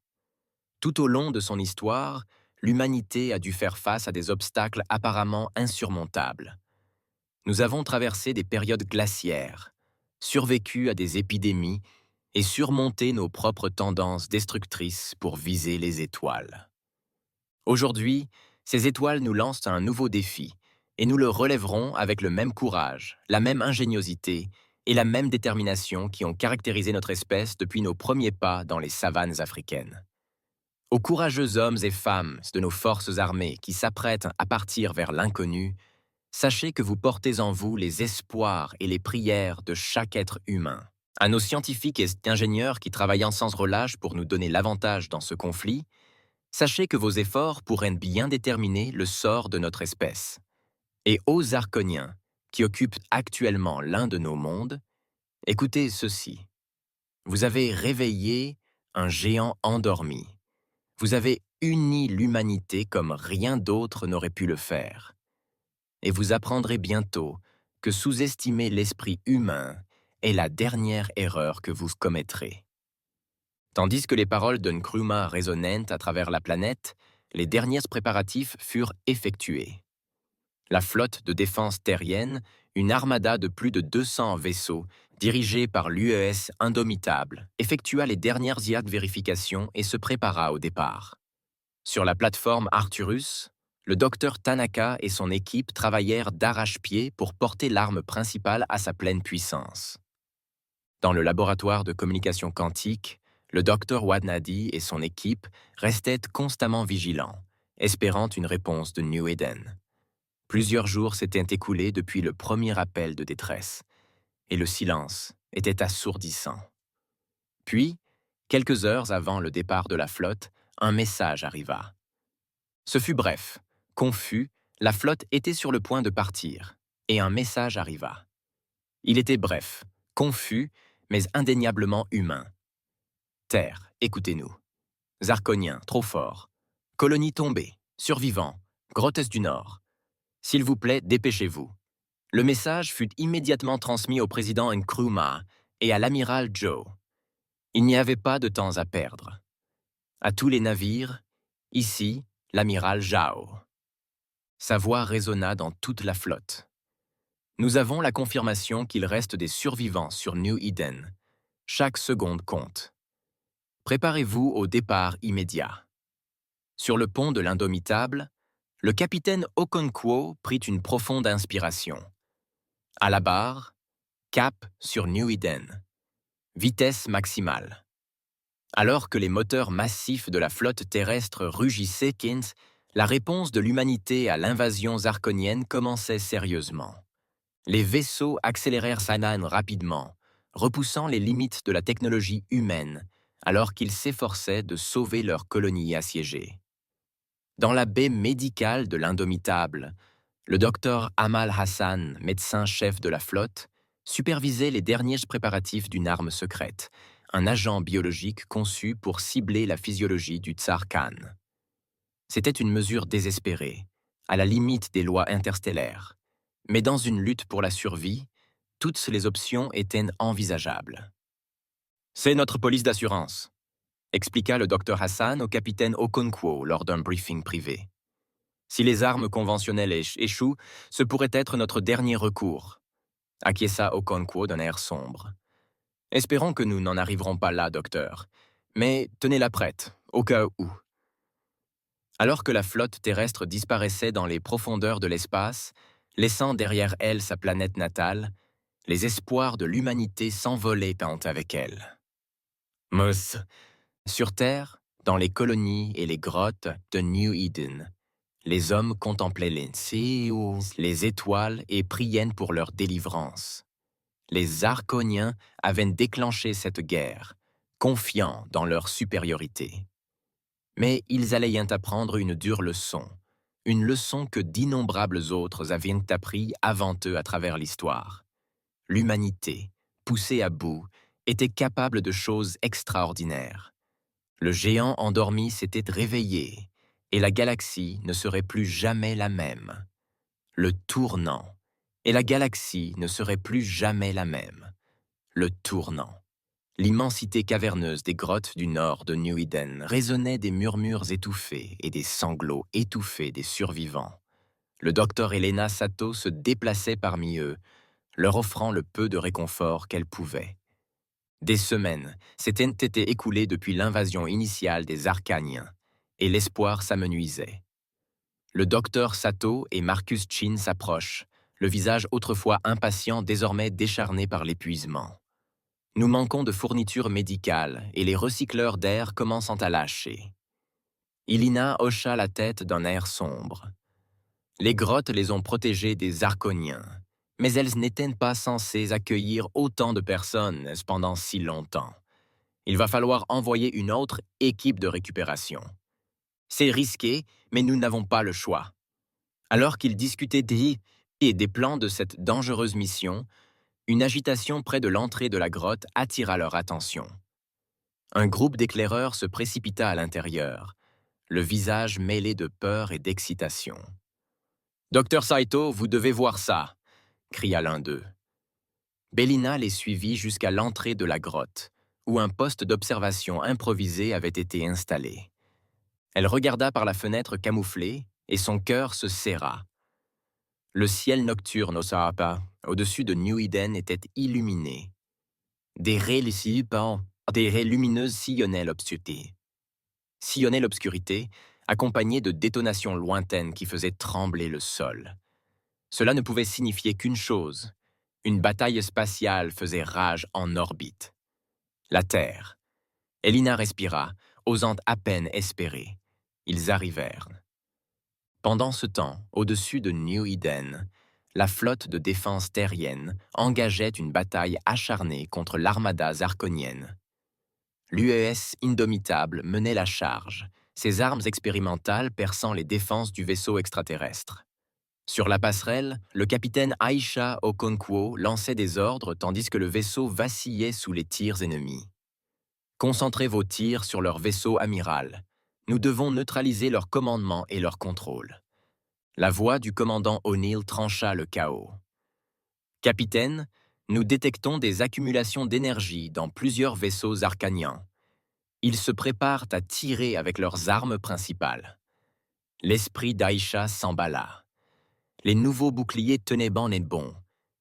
Tout au long de son histoire, l'humanité a dû faire face à des obstacles apparemment insurmontables. Nous avons traversé des périodes glaciaires, survécu à des épidémies et surmonté nos propres tendances destructrices pour viser les étoiles. Aujourd'hui, ces étoiles nous lancent un nouveau défi et nous le relèverons avec le même courage, la même ingéniosité et la même détermination qui ont caractérisé notre espèce depuis nos premiers pas dans les savanes africaines. Aux courageux hommes et femmes de nos forces armées qui s'apprêtent à partir vers l'inconnu, sachez que vous portez en vous les espoirs et les prières de chaque être humain. À nos scientifiques et ingénieurs qui travaillent sans relâche pour nous donner l'avantage dans ce conflit, sachez que vos efforts pourraient bien déterminer le sort de notre espèce. Et aux Arconiens, qui occupent actuellement l'un de nos mondes, écoutez ceci. Vous avez réveillé un géant endormi. Vous avez uni l'humanité comme rien d'autre n'aurait pu le faire. Et vous apprendrez bientôt que sous-estimer l'esprit humain est la dernière erreur que vous commettrez. Tandis que les paroles de Nkrumah résonnaient à travers la planète, les derniers préparatifs furent effectués. La flotte de défense terrienne, une armada de plus de 200 vaisseaux, dirigée par l'UES Indomitable, effectua les dernières vérifications et se prépara au départ. Sur la plateforme Arcturus, le docteur Tanaka et son équipe travaillèrent d'arrache-pied pour porter l'arme principale à sa pleine puissance. Dans le laboratoire de communication quantique, le docteur Wadnadi et son équipe restaient constamment vigilants, espérant une réponse de New Eden. Plusieurs jours s'étaient écoulés depuis le premier appel de détresse, et le silence était assourdissant. Puis, quelques heures avant le départ de la flotte, un message arriva. Ce fut bref, confus, la flotte était sur le point de partir, et un message arriva. Il était bref, confus, mais indéniablement humain. Terre, écoutez-nous. Zarkoniens, trop fort. Colonie tombée, survivants, Grottes du Nord. S'il vous plaît, dépêchez-vous. Le message fut immédiatement transmis au président Nkrumah et à l'amiral Joe. Il n'y avait pas de temps à perdre. À tous les navires, ici, l'amiral Jao. Sa voix résonna dans toute la flotte. Nous avons la confirmation qu'il reste des survivants sur New Eden. Chaque seconde compte. Préparez-vous au départ immédiat. Sur le pont de l'Indomitable, le capitaine Okonkwo prit une profonde inspiration. À la barre, cap sur New Eden. Vitesse maximale. Alors que les moteurs massifs de la flotte terrestre rugissaient, la réponse de l'humanité à l'invasion zarkonienne commençait sérieusement. Les vaisseaux accélérèrent Sanan rapidement, repoussant les limites de la technologie humaine, alors qu'ils s'efforçaient de sauver leur colonie assiégée. Dans la baie médicale de l'Indomitable, le docteur Amal Hassan, médecin-chef de la flotte, supervisait les derniers préparatifs d'une arme secrète, un agent biologique conçu pour cibler la physiologie du Tsar Khan. C'était une mesure désespérée, à la limite des lois interstellaires, mais dans une lutte pour la survie, toutes les options étaient envisageables. « C'est notre police d'assurance », expliqua le docteur Hassan au capitaine Okonkwo lors d'un briefing privé. Si les armes conventionnelles échouent, ce pourrait être notre dernier recours, acquiesça Okonkwo d'un air sombre. Espérons que nous n'en arriverons pas là, docteur, mais tenez-la prête, au cas où. Alors que la flotte terrestre disparaissait dans les profondeurs de l'espace, laissant derrière elle sa planète natale, les espoirs de l'humanité s'envolaient avec elle. Mos, sur Terre, dans les colonies et les grottes de New Eden, Les hommes contemplaient les cieux, les étoiles et priaient pour leur délivrance. Les Arconiens avaient déclenché cette guerre, confiants dans leur supériorité. Mais ils allaient y apprendre une dure leçon, une leçon que d'innombrables autres avaient appris avant eux à travers l'histoire. L'humanité, poussée à bout, était capable de choses extraordinaires. Le géant endormi s'était réveillé, et la galaxie ne serait plus jamais la même. Le tournant, et la galaxie ne serait plus jamais la même. Le tournant. L'immensité caverneuse des grottes du nord de New Eden résonnait des murmures étouffés et des sanglots étouffés des survivants. Le docteur Elena Sato se déplaçait parmi eux, leur offrant le peu de réconfort qu'elle pouvait. Des semaines s'étaient écoulées depuis l'invasion initiale des Arcaniens, et l'espoir s'amenuisait. Le docteur Sato et Marcus Chin s'approchent, le visage autrefois impatient désormais décharné par l'épuisement. Nous manquons de fournitures médicales et les recycleurs d'air commençant à lâcher. Ilina hocha la tête d'un air sombre. Les grottes les ont protégés des Arconiens, mais elles n'étaient pas censées accueillir autant de personnes pendant si longtemps. Il va falloir envoyer une autre équipe de récupération. C'est risqué, mais nous n'avons pas le choix. Alors qu'ils discutaient des plans de cette dangereuse mission, une agitation près de l'entrée de la grotte attira leur attention. Un groupe d'éclaireurs se précipita à l'intérieur, le visage mêlé de peur et d'excitation. « Docteur Saito, vous devez voir ça !» cria l'un d'eux. Bélina les suivit jusqu'à l'entrée de la grotte, où un poste d'observation improvisé avait été installé. Elle regarda par la fenêtre camouflée et son cœur se serra. Le ciel nocturne au Sahara, au-dessus de New Eden, était illuminé. Des raies lumineuses sillonnaient l'obscurité, accompagnées de détonations lointaines qui faisaient trembler le sol. Cela ne pouvait signifier qu'une chose. Une bataille spatiale faisait rage en orbite. La Terre. Elina respira, osant à peine espérer. Ils arrivèrent. Pendant ce temps, au-dessus de New Eden, la flotte de défense terrienne engageait une bataille acharnée contre l'armada zarconienne. L'UES Indomitable menait la charge, ses armes expérimentales perçant les défenses du vaisseau extraterrestre. Sur la passerelle, le capitaine Aisha Okonkwo lançait des ordres tandis que le vaisseau vacillait sous les tirs ennemis. Concentrez vos tirs sur leur vaisseau amiral. Nous devons neutraliser leur commandement et leur contrôle. La voix du commandant O'Neill trancha le chaos. Capitaine, nous détectons des accumulations d'énergie dans plusieurs vaisseaux arcaniens. Ils se préparent à tirer avec leurs armes principales. L'esprit d'Aïcha s'emballa. Les nouveaux boucliers tenaient bon,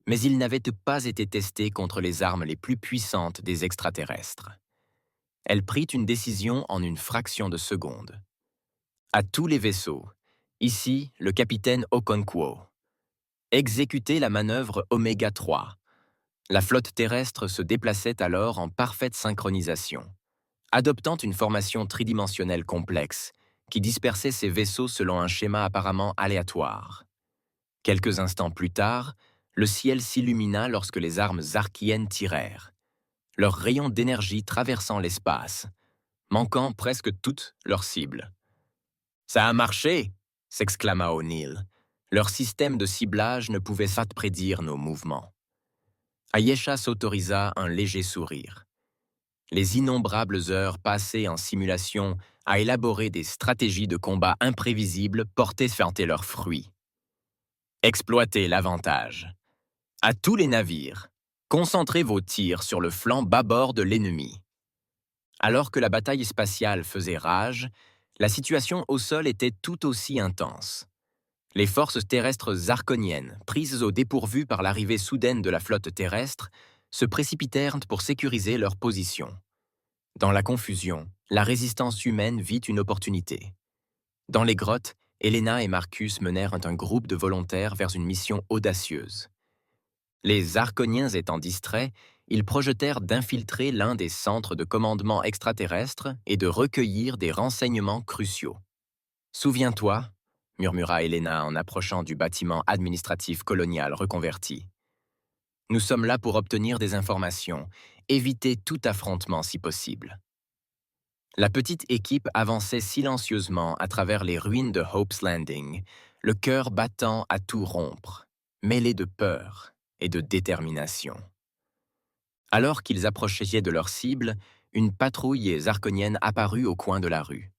mais ils n'avaient pas été testés contre les armes les plus puissantes des extraterrestres. Elle prit une décision en une fraction de seconde. À tous les vaisseaux, ici le capitaine Okonkwo. Exécutez la manœuvre Oméga 3. La flotte terrestre se déplaçait alors en parfaite synchronisation, adoptant une formation tridimensionnelle complexe qui dispersait ses vaisseaux selon un schéma apparemment aléatoire. Quelques instants plus tard, le ciel s'illumina lorsque les armes zarkiennes tirèrent, leurs rayons d'énergie traversant l'espace, manquant presque toutes leurs cibles. « Ça a marché !» s'exclama O'Neill. Leur système de ciblage ne pouvait pas prédire nos mouvements. Ayesha s'autorisa un léger sourire. Les innombrables heures passées en simulation à élaborer des stratégies de combat imprévisibles portaient leurs fruits. Exploitez l'avantage. À tous les navires, concentrez vos tirs sur le flanc bâbord de l'ennemi. Alors que la bataille spatiale faisait rage, la situation au sol était tout aussi intense. Les forces terrestres zarconiennes, prises au dépourvu par l'arrivée soudaine de la flotte terrestre, se précipitèrent pour sécuriser leur position. Dans la confusion, la résistance humaine vit une opportunité. Dans les grottes, Elena et Marcus menèrent un groupe de volontaires vers une mission audacieuse. Les Zarconiens étant distraits, ils projetèrent d'infiltrer l'un des centres de commandement extraterrestres et de recueillir des renseignements cruciaux. « Souviens-toi, murmura Helena en approchant du bâtiment administratif colonial reconverti. Nous sommes là pour obtenir des informations, éviter tout affrontement si possible. La petite équipe avançait silencieusement à travers les ruines de Hope's Landing, le cœur battant à tout rompre, mêlé de peur et de détermination. Alors qu'ils approchaient de leur cible, une patrouille zarkonienne apparut au coin de la rue.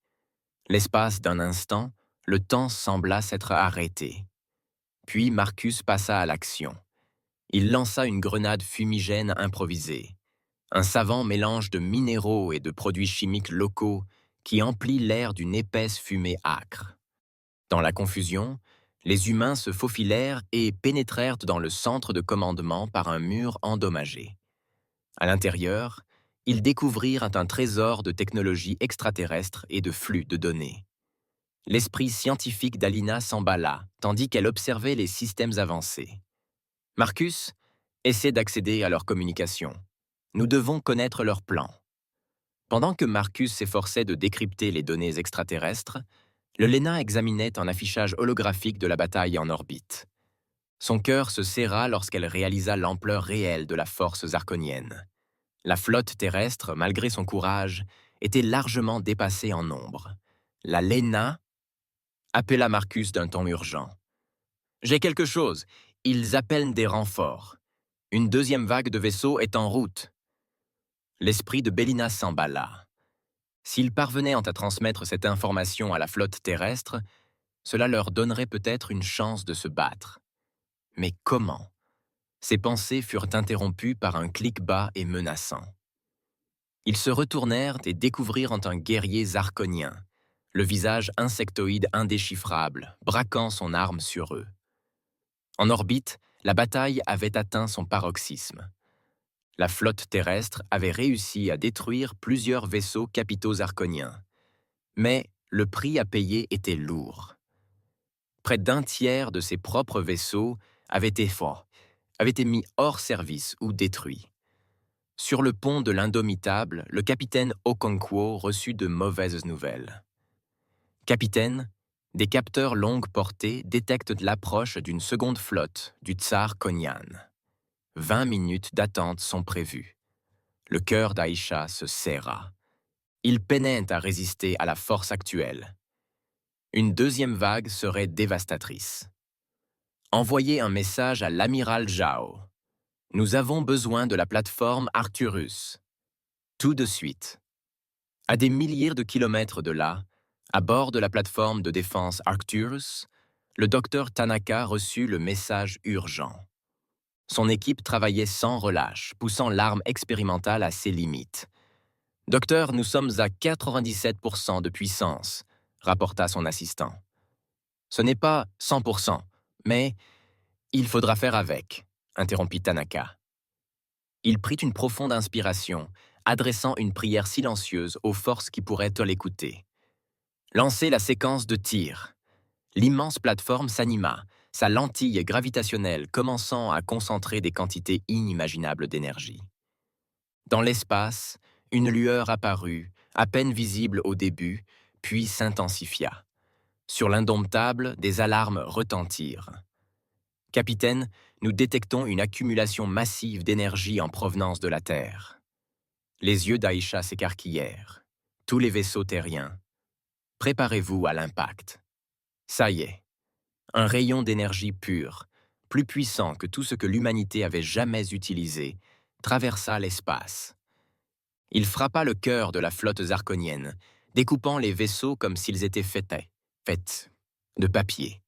L'espace d'un instant, le temps sembla s'être arrêté. Puis Marcus passa à l'action. Il lança une grenade fumigène improvisée, un savant mélange de minéraux et de produits chimiques locaux qui emplit l'air d'une épaisse fumée âcre. Dans la confusion, les humains se faufilèrent et pénétrèrent dans le centre de commandement par un mur endommagé. À l'intérieur, ils découvrirent un trésor de technologie extraterrestre et de flux de données. L'esprit scientifique d'Alina s'emballa, tandis qu'elle observait les systèmes avancés. Marcus, essaie d'accéder à leur communication. Nous devons connaître leur plan. Pendant que Marcus s'efforçait de décrypter les données extraterrestres, le Lena examinait un affichage holographique de la bataille en orbite. Son cœur se serra lorsqu'elle réalisa l'ampleur réelle de la force zarkonienne. La flotte terrestre, malgré son courage, était largement dépassée en nombre. La Lena appela Marcus d'un ton urgent. « J'ai quelque chose. Ils appellent des renforts. Une deuxième vague de vaisseaux est en route. » L'esprit de Bélina s'emballa. S'ils parvenaient à transmettre cette information à la flotte terrestre, cela leur donnerait peut-être une chance de se battre. Mais comment? Ces pensées furent interrompues par un clic bas et menaçant. Ils se retournèrent et découvrirent un guerrier zarkonien, le visage insectoïde indéchiffrable, braquant son arme sur eux. En orbite, la bataille avait atteint son paroxysme. La flotte terrestre avait réussi à détruire plusieurs vaisseaux capitaux zarkoniens. Mais le prix à payer était lourd. Près d'un tiers de ses propres vaisseaux avaient été mis hors service ou détruits. Sur le pont de l'Indomitable, le capitaine Okonkwo reçut de mauvaises nouvelles. « Capitaine, des capteurs longue portée détectent l'approche d'une seconde flotte du tsar Konyan. 20 minutes d'attente sont prévues. » Le cœur d'Aïcha se serra. Il peinait à résister à la force actuelle. Une deuxième vague serait dévastatrice. Envoyez un message à l'amiral Zhao. Nous avons besoin de la plateforme Arcturus. Tout de suite. À des milliers de kilomètres de là, à bord de la plateforme de défense Arcturus, le docteur Tanaka reçut le message urgent. Son équipe travaillait sans relâche, poussant l'arme expérimentale à ses limites. « Docteur, nous sommes à 97% de puissance », rapporta son assistant. « Ce n'est pas 100%, mais il faudra faire avec », interrompit Tanaka. Il prit une profonde inspiration, adressant une prière silencieuse aux forces qui pourraient l'écouter. Lancez la séquence de tir. L'immense plateforme s'anima, sa lentille gravitationnelle commençant à concentrer des quantités inimaginables d'énergie. Dans l'espace, une lueur apparut, à peine visible au début, puis s'intensifia. Sur l'indomptable, des alarmes retentirent. « Capitaine, nous détectons une accumulation massive d'énergie en provenance de la Terre. » Les yeux d'Aïcha s'écarquillèrent. Tous les vaisseaux terriens. Préparez-vous à l'impact. Ça y est. Un rayon d'énergie pure, plus puissant que tout ce que l'humanité avait jamais utilisé, traversa l'espace. Il frappa le cœur de la flotte zarkonienne, découpant les vaisseaux comme s'ils étaient faits de papier.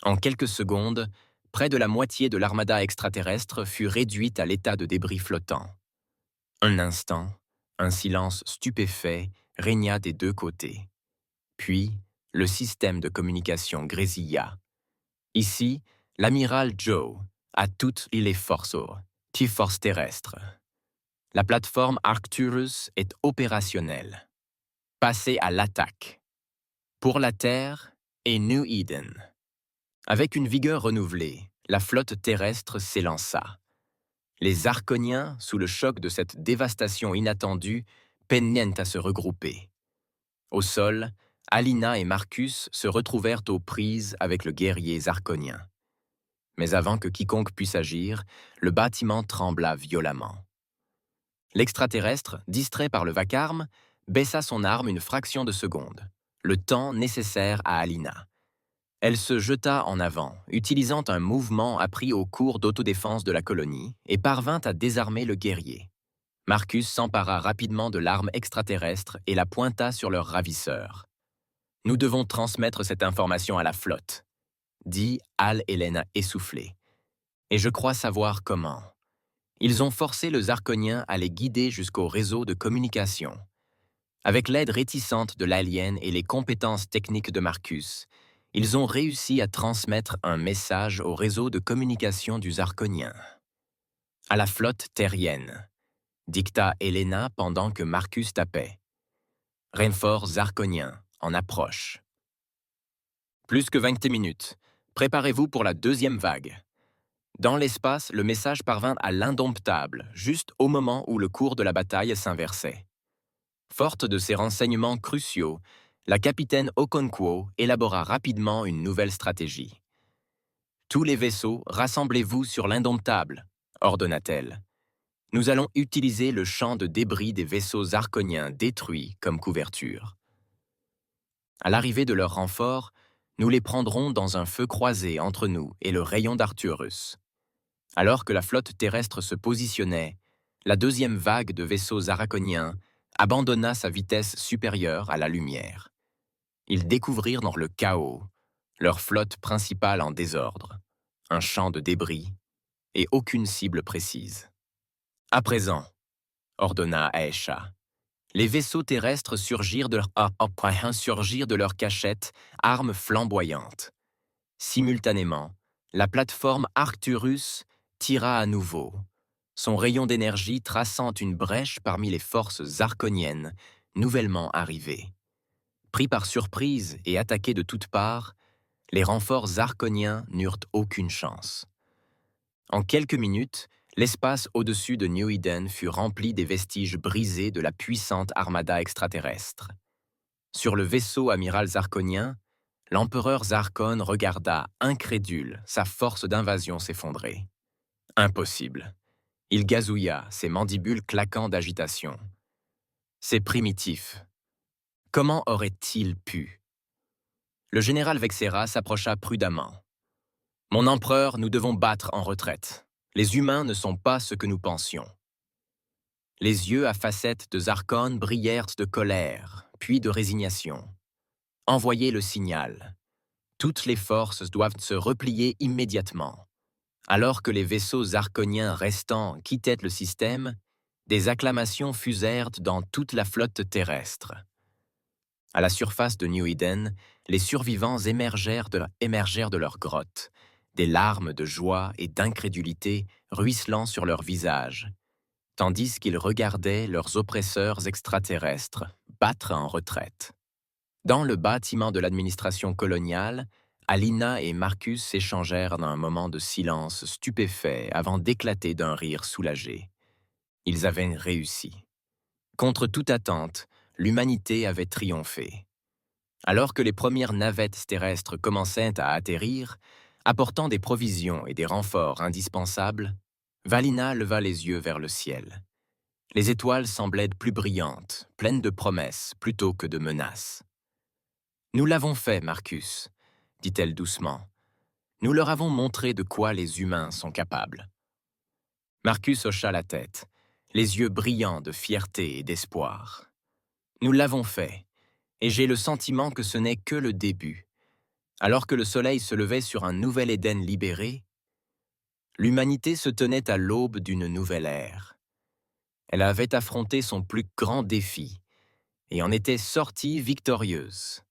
En quelques secondes, près de la moitié de l'armada extraterrestre fut réduite à l'état de débris flottants. Un instant, un silence stupéfait régna des deux côtés. Puis, le système de communication grésilla. Ici, l'amiral Joe a toutes les forces terrestres. La plateforme Arcturus est opérationnelle. Passez à l'attaque. Pour la Terre et New Eden. Avec une vigueur renouvelée, la flotte terrestre s'élança. Les Arconiens, sous le choc de cette dévastation inattendue, peinaient à se regrouper. Au sol, Alina et Marcus se retrouvèrent aux prises avec le guerrier zarkonien. Mais avant que quiconque puisse agir, le bâtiment trembla violemment. L'extraterrestre, distrait par le vacarme, baissa son arme une fraction de seconde, le temps nécessaire à Alina. Elle se jeta en avant, utilisant un mouvement appris au cours d'autodéfense de la colonie, et parvint à désarmer le guerrier. Marcus s'empara rapidement de l'arme extraterrestre et la pointa sur leur ravisseur. « Nous devons transmettre cette information à la flotte », dit Al-Helena essoufflé. « Et je crois savoir comment. » Ils ont forcé le Zarkonien à les guider jusqu'au réseau de communication. Avec l'aide réticente de l'alien et les compétences techniques de Marcus, ils ont réussi à transmettre un message au réseau de communication du Zarkonien. « À la flotte terrienne », dicta Helena pendant que Marcus tapait. « Renfort Zarkonien, en approche. » Plus que 20 minutes. Préparez-vous pour la deuxième vague. Dans l'espace, le message parvint à l'Indomptable, juste au moment où le cours de la bataille s'inversait. Forte de ces renseignements cruciaux, la capitaine Okonkwo élabora rapidement une nouvelle stratégie. « Tous les vaisseaux, rassemblez-vous sur l'Indomptable », ordonna-t-elle. « Nous allons utiliser le champ de débris des vaisseaux zarkoniens détruits comme couverture. À l'arrivée de leur renfort, nous les prendrons dans un feu croisé entre nous et le rayon d'Arcturus. » Alors que la flotte terrestre se positionnait, la deuxième vague de vaisseaux zarkoniens abandonna sa vitesse supérieure à la lumière. Ils découvrirent dans le chaos leur flotte principale en désordre, un champ de débris et aucune cible précise. « À présent, » ordonna Aesha, les vaisseaux terrestres surgirent de leur cachette, armes flamboyantes. Simultanément, la plateforme Arcturus tira à nouveau, son rayon d'énergie traçant une brèche parmi les forces zarkoniennes nouvellement arrivées. Pris par surprise et attaqués de toutes parts, les renforts zarkoniens n'eurent aucune chance. En quelques minutes, l'espace au-dessus de New Eden fut rempli des vestiges brisés de la puissante armada extraterrestre. Sur le vaisseau amiral zarkonien, l'empereur Zarkon regarda, incrédule, sa force d'invasion s'effondrer. Impossible. Il gazouilla, ses mandibules claquant d'agitation. C'est primitif. Comment aurait-il pu? Le général Vexera s'approcha prudemment. « Mon empereur, nous devons battre en retraite. Les humains ne sont pas ce que nous pensions. » Les yeux à facettes de Zarkon brillèrent de colère, puis de résignation. « Envoyez le signal. Toutes les forces doivent se replier immédiatement. » Alors que les vaisseaux zarkoniens restants quittaient le système, des acclamations fusèrent dans toute la flotte terrestre. À la surface de New Eden, les survivants émergèrent de leur grotte, des larmes de joie et d'incrédulité ruisselant sur leurs visages, tandis qu'ils regardaient leurs oppresseurs extraterrestres battre en retraite. Dans le bâtiment de l'administration coloniale, Alina et Marcus s'échangèrent un moment de silence stupéfait avant d'éclater d'un rire soulagé. Ils avaient réussi. Contre toute attente, l'humanité avait triomphé. Alors que les premières navettes terrestres commençaient à atterrir, apportant des provisions et des renforts indispensables, Valina leva les yeux vers le ciel. Les étoiles semblaient plus brillantes, pleines de promesses plutôt que de menaces. « Nous l'avons fait, Marcus, » dit-elle doucement. « Nous leur avons montré de quoi les humains sont capables. » Marcus hocha la tête, les yeux brillants de fierté et d'espoir. « Nous l'avons fait, et j'ai le sentiment que ce n'est que le début. Alors que le soleil se levait sur un nouvel Éden libéré, l'humanité se tenait à l'aube d'une nouvelle ère. Elle avait affronté son plus grand défi et en était sortie victorieuse.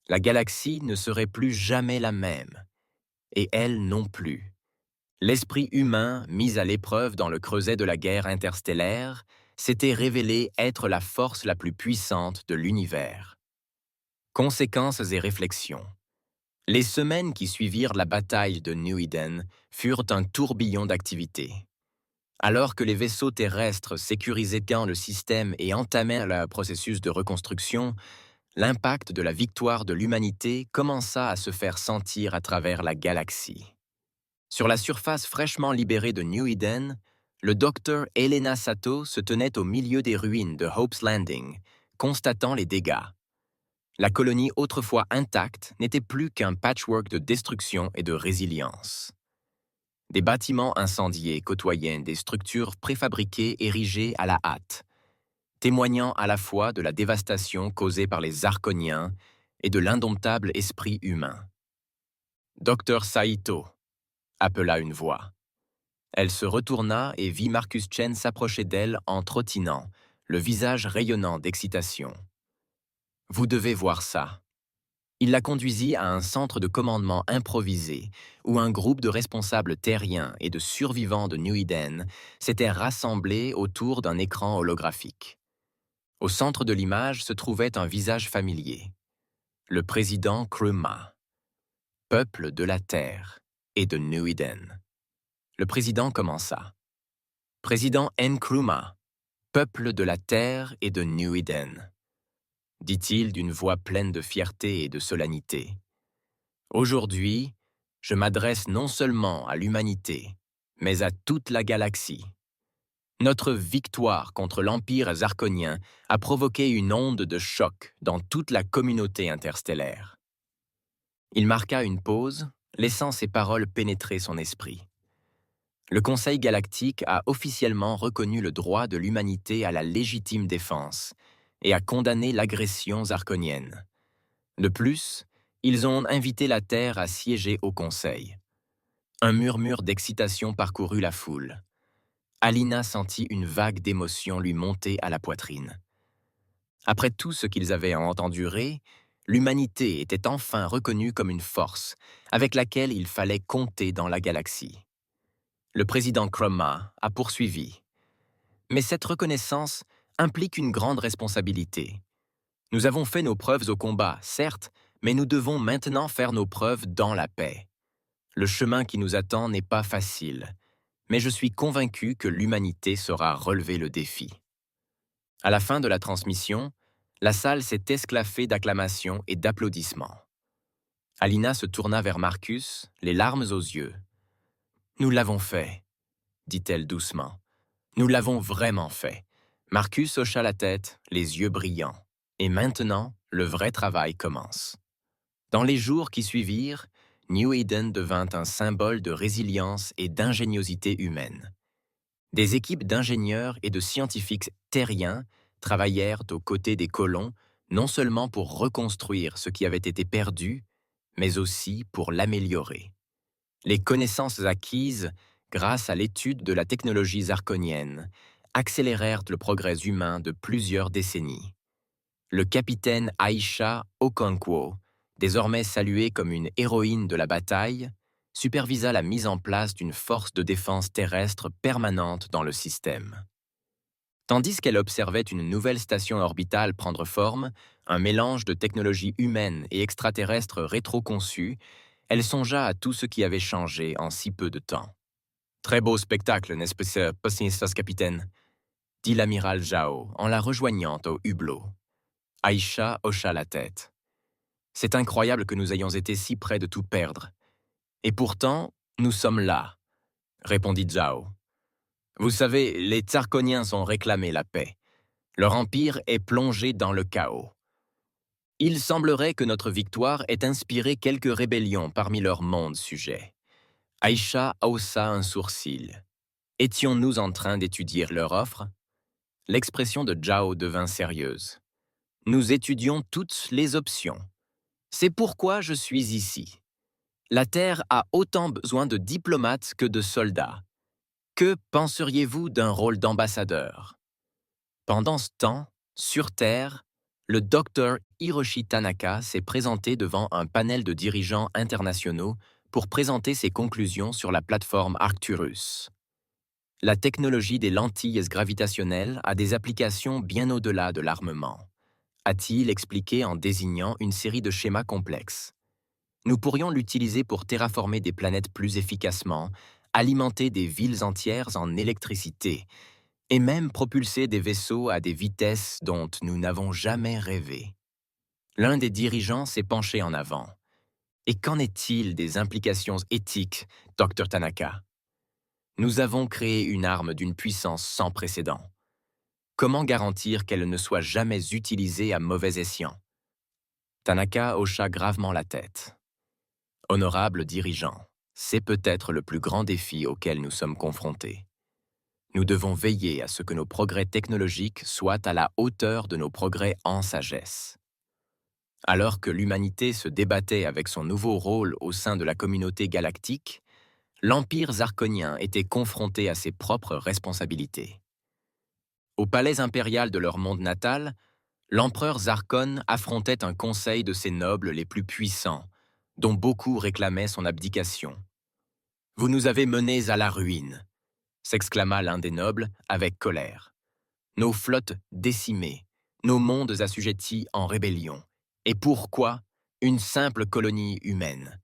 La galaxie ne serait plus jamais la même, et elle non plus. L'esprit humain, mis à l'épreuve dans le creuset de la guerre interstellaire, s'était révélé être la force la plus puissante de l'univers. Conséquences et réflexions. Les semaines qui suivirent la bataille de New Eden furent un tourbillon d'activités. Alors que les vaisseaux terrestres sécurisaient le système et entamaient le processus de reconstruction, l'impact de la victoire de l'humanité commença à se faire sentir à travers la galaxie. Sur la surface fraîchement libérée de New Eden, le docteur Elena Sato se tenait au milieu des ruines de Hope's Landing, constatant les dégâts. La colonie autrefois intacte n'était plus qu'un patchwork de destruction et de résilience. Des bâtiments incendiés côtoyaient des structures préfabriquées érigées à la hâte, témoignant à la fois de la dévastation causée par les Arconiens et de l'indomptable esprit humain. « Docteur Saito » appela une voix. Elle se retourna et vit Marcus Chen s'approcher d'elle en trottinant, le visage rayonnant d'excitation. « Vous devez voir ça. » Il la conduisit à un centre de commandement improvisé où un groupe de responsables terriens et de survivants de New Eden s'était rassemblé autour d'un écran holographique. Au centre de l'image se trouvait un visage familier. Le président Krumah, peuple de la Terre et de New Eden. Le président commença. Président Nkrumah, peuple de la Terre et de New Eden, dit-il d'une voix pleine de fierté et de solennité. Aujourd'hui, je m'adresse non seulement à l'humanité, mais à toute la galaxie. Notre victoire contre l'Empire zarkonien a provoqué une onde de choc dans toute la communauté interstellaire. Il marqua une pause, laissant ses paroles pénétrer son esprit. Le Conseil galactique a officiellement reconnu le droit de l'humanité à la légitime défense et a condamné l'agression zarkonienne. De plus, ils ont invité la Terre à siéger au Conseil. Un murmure d'excitation parcourut la foule. Alina sentit une vague d'émotion lui monter à la poitrine. Après tout ce qu'ils avaient enduré, l'humanité était enfin reconnue comme une force avec laquelle il fallait compter dans la galaxie. Le président Krumah a poursuivi. Mais cette reconnaissance implique une grande responsabilité. Nous avons fait nos preuves au combat, certes, mais nous devons maintenant faire nos preuves dans la paix. Le chemin qui nous attend n'est pas facile, mais je suis convaincu que l'humanité saura relever le défi. À la fin de la transmission, la salle s'est esclaffée d'acclamations et d'applaudissements. Alina se tourna vers Marcus, les larmes aux yeux. « Nous l'avons fait », dit-elle doucement. « Nous l'avons vraiment fait. » Marcus hocha la tête, les yeux brillants. Et maintenant, le vrai travail commence. Dans les jours qui suivirent, New Eden devint un symbole de résilience et d'ingéniosité humaine. Des équipes d'ingénieurs et de scientifiques terriens travaillèrent aux côtés des colons, non seulement pour reconstruire ce qui avait été perdu, mais aussi pour l'améliorer. Les connaissances acquises, grâce à l'étude de la technologie zarkonienne, accélérèrent le progrès humain de plusieurs décennies. Le capitaine Aisha Okonkwo, désormais saluée comme une héroïne de la bataille, supervisa la mise en place d'une force de défense terrestre permanente dans le système. Tandis qu'elle observait une nouvelle station orbitale prendre forme, un mélange de technologies humaines et extraterrestres rétro-conçues, elle songea à tout ce qui avait changé en si peu de temps. « Très beau spectacle, n'est-ce pas, capitaine ?» dit l'amiral Zhao en la rejoignant au hublot. Aisha hocha la tête. « C'est incroyable que nous ayons été si près de tout perdre. Et pourtant, nous sommes là, » répondit Zhao. « Vous savez, les Zarkoniens ont réclamé la paix. Leur empire est plongé dans le chaos. Il semblerait que notre victoire ait inspiré quelques rébellions parmi leurs mondes sujets. » Aisha haussa un sourcil. « Étions-nous en train d'étudier leur offre ?» L'expression de Zhao devint sérieuse. « Nous étudions toutes les options. C'est pourquoi je suis ici. La Terre a autant besoin de diplomates que de soldats. Que penseriez-vous d'un rôle d'ambassadeur ?» Pendant ce temps, sur Terre, le docteur Hiroshi Tanaka s'est présenté devant un panel de dirigeants internationaux pour présenter ses conclusions sur la plateforme Arcturus. La technologie des lentilles gravitationnelles a des applications bien au-delà de l'armement, a-t-il expliqué en désignant une série de schémas complexes. Nous pourrions l'utiliser pour terraformer des planètes plus efficacement, alimenter des villes entières en électricité, et même propulser des vaisseaux à des vitesses dont nous n'avons jamais rêvé. L'un des dirigeants s'est penché en avant. Et qu'en est-il des implications éthiques, Dr Tanaka? Nous avons créé une arme d'une puissance sans précédent. Comment garantir qu'elle ne soit jamais utilisée à mauvais escient? Tanaka hocha gravement la tête. Honorable dirigeant, c'est peut-être le plus grand défi auquel nous sommes confrontés. Nous devons veiller à ce que nos progrès technologiques soient à la hauteur de nos progrès en sagesse. Alors que l'humanité se débattait avec son nouveau rôle au sein de la communauté galactique, l'Empire zarkonien était confronté à ses propres responsabilités. Au palais impérial de leur monde natal, l'empereur Zarkon affrontait un conseil de ses nobles les plus puissants, dont beaucoup réclamaient son abdication. « Vous nous avez menés à la ruine », s'exclama l'un des nobles avec colère. « Nos flottes décimées, nos mondes assujettis en rébellion. Et pourquoi? Une simple colonie humaine. »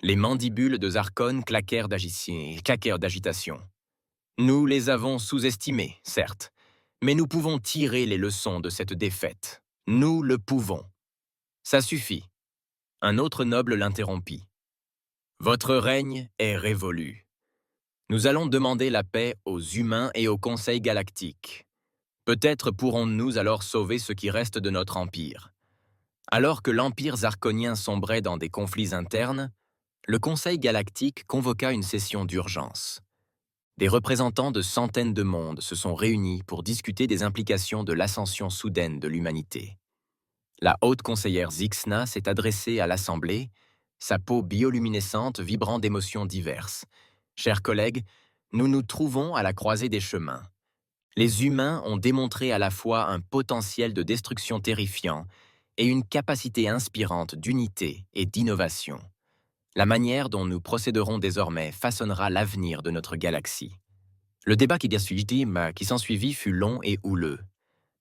Les mandibules de Zarkon claquèrent d'agitation. Nous les avons sous-estimés, certes, mais nous pouvons tirer les leçons de cette défaite. Nous le pouvons. Ça suffit. Un autre noble l'interrompit. Votre règne est révolu. Nous allons demander la paix aux humains et au Conseil galactique. Peut-être pourrons-nous alors sauver ce qui reste de notre empire. Alors que l'empire zarkonien sombrait dans des conflits internes, le Conseil galactique convoqua une session d'urgence. Des représentants de centaines de mondes se sont réunis pour discuter des implications de l'ascension soudaine de l'humanité. La haute conseillère Zixna s'est adressée à l'Assemblée, sa peau bioluminescente vibrant d'émotions diverses. Chers collègues, nous nous trouvons à la croisée des chemins. Les humains ont démontré à la fois un potentiel de destruction terrifiant et une capacité inspirante d'unité et d'innovation. La manière dont nous procéderons désormais façonnera l'avenir de notre galaxie. Le débat qui s'ensuivit fut long et houleux.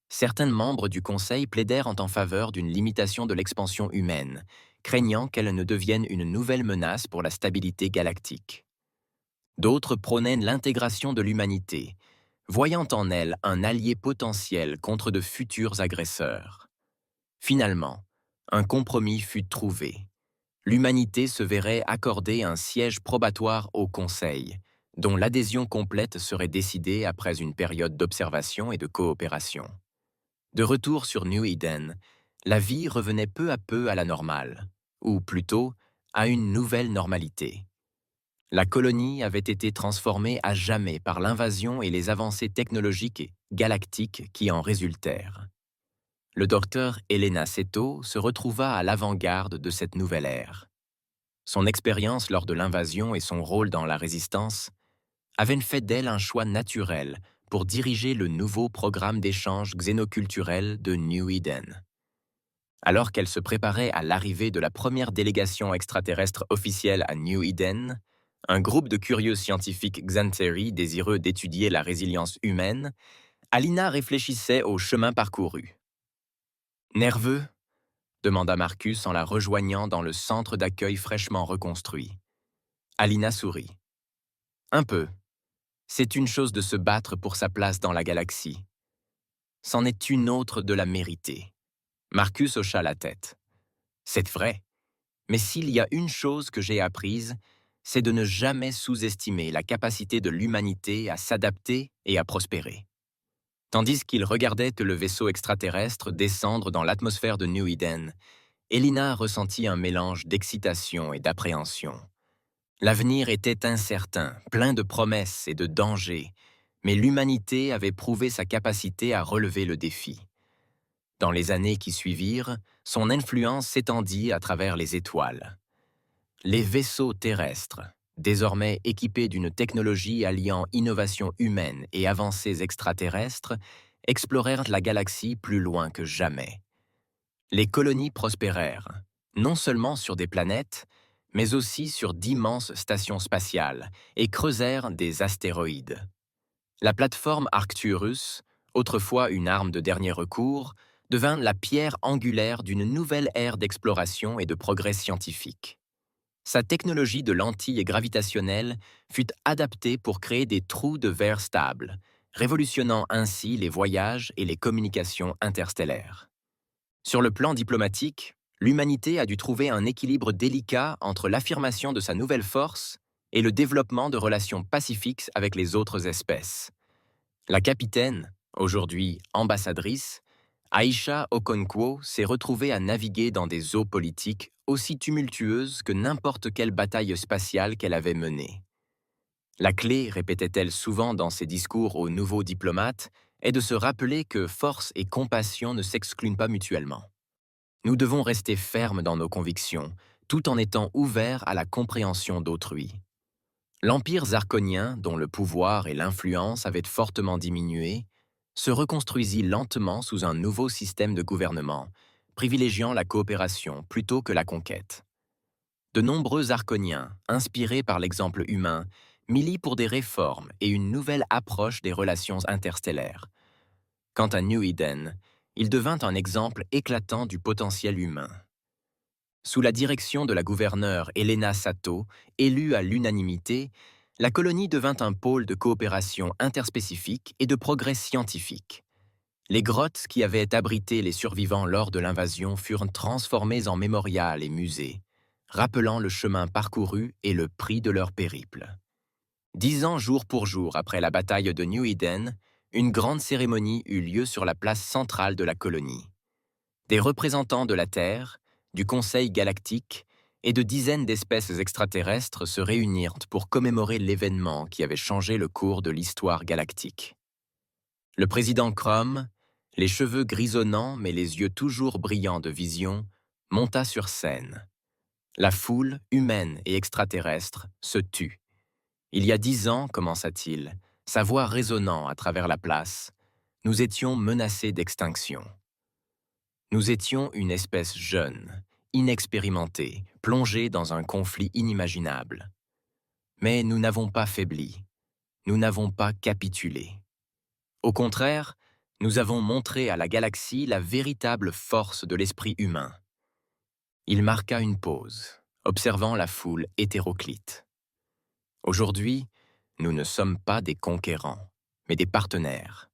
Certains membres du Conseil plaidèrent en faveur d'une limitation de l'expansion humaine, craignant qu'elle ne devienne une nouvelle menace pour la stabilité galactique. D'autres prônaient l'intégration de l'humanité, voyant en elle un allié potentiel contre de futurs agresseurs. Finalement, un compromis fut trouvé. L'humanité se verrait accorder un siège probatoire au Conseil, dont l'adhésion complète serait décidée après une période d'observation et de coopération. De retour sur New Eden, la vie revenait peu à peu à la normale, ou plutôt à une nouvelle normalité. La colonie avait été transformée à jamais par l'invasion et les avancées technologiques et galactiques qui en résultèrent. Le docteur Elena Seto se retrouva à l'avant-garde de cette nouvelle ère. Son expérience lors de l'invasion et son rôle dans la résistance avaient fait d'elle un choix naturel pour diriger le nouveau programme d'échange xénoculturel de New Eden. Alors qu'elle se préparait à l'arrivée de la première délégation extraterrestre officielle à New Eden, un groupe de curieux scientifiques Xantheri désireux d'étudier la résilience humaine, Alina réfléchissait au chemin parcouru. « Nerveux ?» demanda Marcus en la rejoignant dans le centre d'accueil fraîchement reconstruit. Alina sourit. « Un peu. C'est une chose de se battre pour sa place dans la galaxie. C'en est une autre de la mériter. » Marcus hocha la tête. « C'est vrai. Mais s'il y a une chose que j'ai apprise, c'est de ne jamais sous-estimer la capacité de l'humanité à s'adapter et à prospérer. » Tandis qu'il regardait le vaisseau extraterrestre descendre dans l'atmosphère de New Eden, Elina ressentit un mélange d'excitation et d'appréhension. L'avenir était incertain, plein de promesses et de dangers, mais l'humanité avait prouvé sa capacité à relever le défi. Dans les années qui suivirent, son influence s'étendit à travers les étoiles. Les vaisseaux terrestres, désormais équipés d'une technologie alliant innovation humaine et avancées extraterrestres, explorèrent la galaxie plus loin que jamais. Les colonies prospérèrent, non seulement sur des planètes, mais aussi sur d'immenses stations spatiales, et creusèrent des astéroïdes. La plateforme Arcturus, autrefois une arme de dernier recours, devint la pierre angulaire d'une nouvelle ère d'exploration et de progrès scientifique. Sa technologie de lentilles gravitationnelles fut adaptée pour créer des trous de verre stables, révolutionnant ainsi les voyages et les communications interstellaires. Sur le plan diplomatique, l'humanité a dû trouver un équilibre délicat entre l'affirmation de sa nouvelle force et le développement de relations pacifiques avec les autres espèces. La capitaine, aujourd'hui ambassadrice, Aisha Okonkwo s'est retrouvée à naviguer dans des eaux politiques aussi tumultueuses que n'importe quelle bataille spatiale qu'elle avait menée. La clé, répétait-elle souvent dans ses discours aux nouveaux diplomates, est de se rappeler que force et compassion ne s'excluent pas mutuellement. Nous devons rester fermes dans nos convictions, tout en étant ouverts à la compréhension d'autrui. L'empire zarkonien, dont le pouvoir et l'influence avaient fortement diminué, se reconstruisit lentement sous un nouveau système de gouvernement, privilégiant la coopération plutôt que la conquête. De nombreux Zarkoniens, inspirés par l'exemple humain, milient pour des réformes et une nouvelle approche des relations interstellaires. Quant à New Eden, il devint un exemple éclatant du potentiel humain. Sous la direction de la gouverneure Elena Sato, élue à l'unanimité, la colonie devint un pôle de coopération interspécifique et de progrès scientifique. Les grottes qui avaient abrité les survivants lors de l'invasion furent transformées en mémorials et musées, rappelant le chemin parcouru et le prix de leur périple. 10 ans jour pour jour après la bataille de New Eden, une grande cérémonie eut lieu sur la place centrale de la colonie. Des représentants de la Terre, du Conseil galactique et de dizaines d'espèces extraterrestres se réunirent pour commémorer l'événement qui avait changé le cours de l'histoire galactique. Le président Crom, les cheveux grisonnants mais les yeux toujours brillants de vision, monta sur scène. La foule, humaine et extraterrestre, se tut. Il y a 10 ans, commença-t-il, sa voix résonnant à travers la place, nous étions menacés d'extinction. Nous étions une espèce jeune, inexpérimentée, plongée dans un conflit inimaginable. Mais nous n'avons pas faibli, nous n'avons pas capitulé. Au contraire, nous avons montré à la galaxie la véritable force de l'esprit humain. Il marqua une pause, observant la foule hétéroclite. Aujourd'hui, nous ne sommes pas des conquérants, mais des partenaires.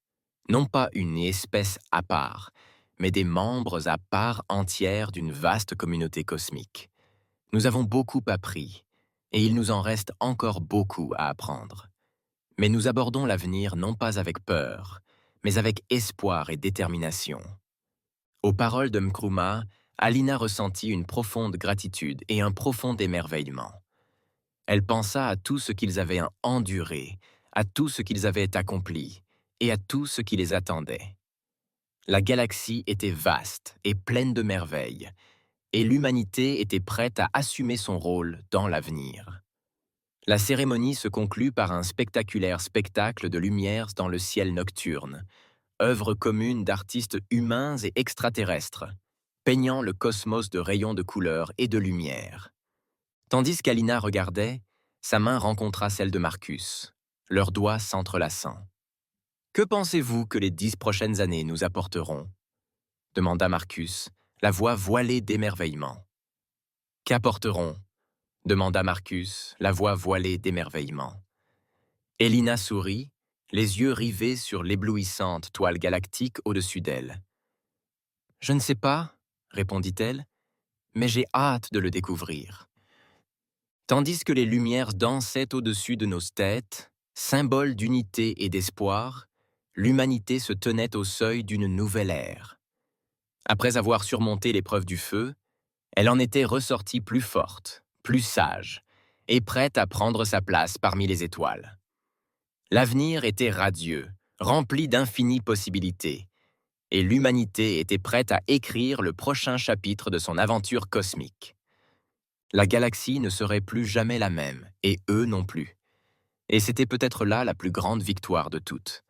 Non pas une espèce à part, mais des membres à part entière d'une vaste communauté cosmique. Nous avons beaucoup appris, et il nous en reste encore beaucoup à apprendre. Mais nous abordons l'avenir non pas avec peur, mais avec espoir et détermination. Aux paroles de Nkrumah, Alina ressentit une profonde gratitude et un profond émerveillement. Elle pensa à tout ce qu'ils avaient enduré, à tout ce qu'ils avaient accompli, et à tout ce qui les attendait. La galaxie était vaste et pleine de merveilles, et l'humanité était prête à assumer son rôle dans l'avenir. La cérémonie se conclut par un spectaculaire spectacle de lumières dans le ciel nocturne, œuvre commune d'artistes humains et extraterrestres, peignant le cosmos de rayons de couleurs et de lumière. Tandis qu'Alina regardait, sa main rencontra celle de Marcus, leurs doigts s'entrelaçant. « Que pensez-vous que les 10 prochaines années nous apporteront » demanda Marcus, la voix voilée d'émerveillement. « Qu'apporteront » demanda Marcus, la voix voilée d'émerveillement. Elina sourit, les yeux rivés sur l'éblouissante toile galactique au-dessus d'elle. « Je ne sais pas, » répondit-elle, « mais j'ai hâte de le découvrir. » Tandis que les lumières dansaient au-dessus de nos têtes, symbole d'unité et d'espoir, l'humanité se tenait au seuil d'une nouvelle ère. Après avoir surmonté l'épreuve du feu, elle en était ressortie plus forte, plus sage, et prête à prendre sa place parmi les étoiles. L'avenir était radieux, rempli d'infinies possibilités, et l'humanité était prête à écrire le prochain chapitre de son aventure cosmique. La galaxie ne serait plus jamais la même, et eux non plus. Et c'était peut-être là la plus grande victoire de toutes.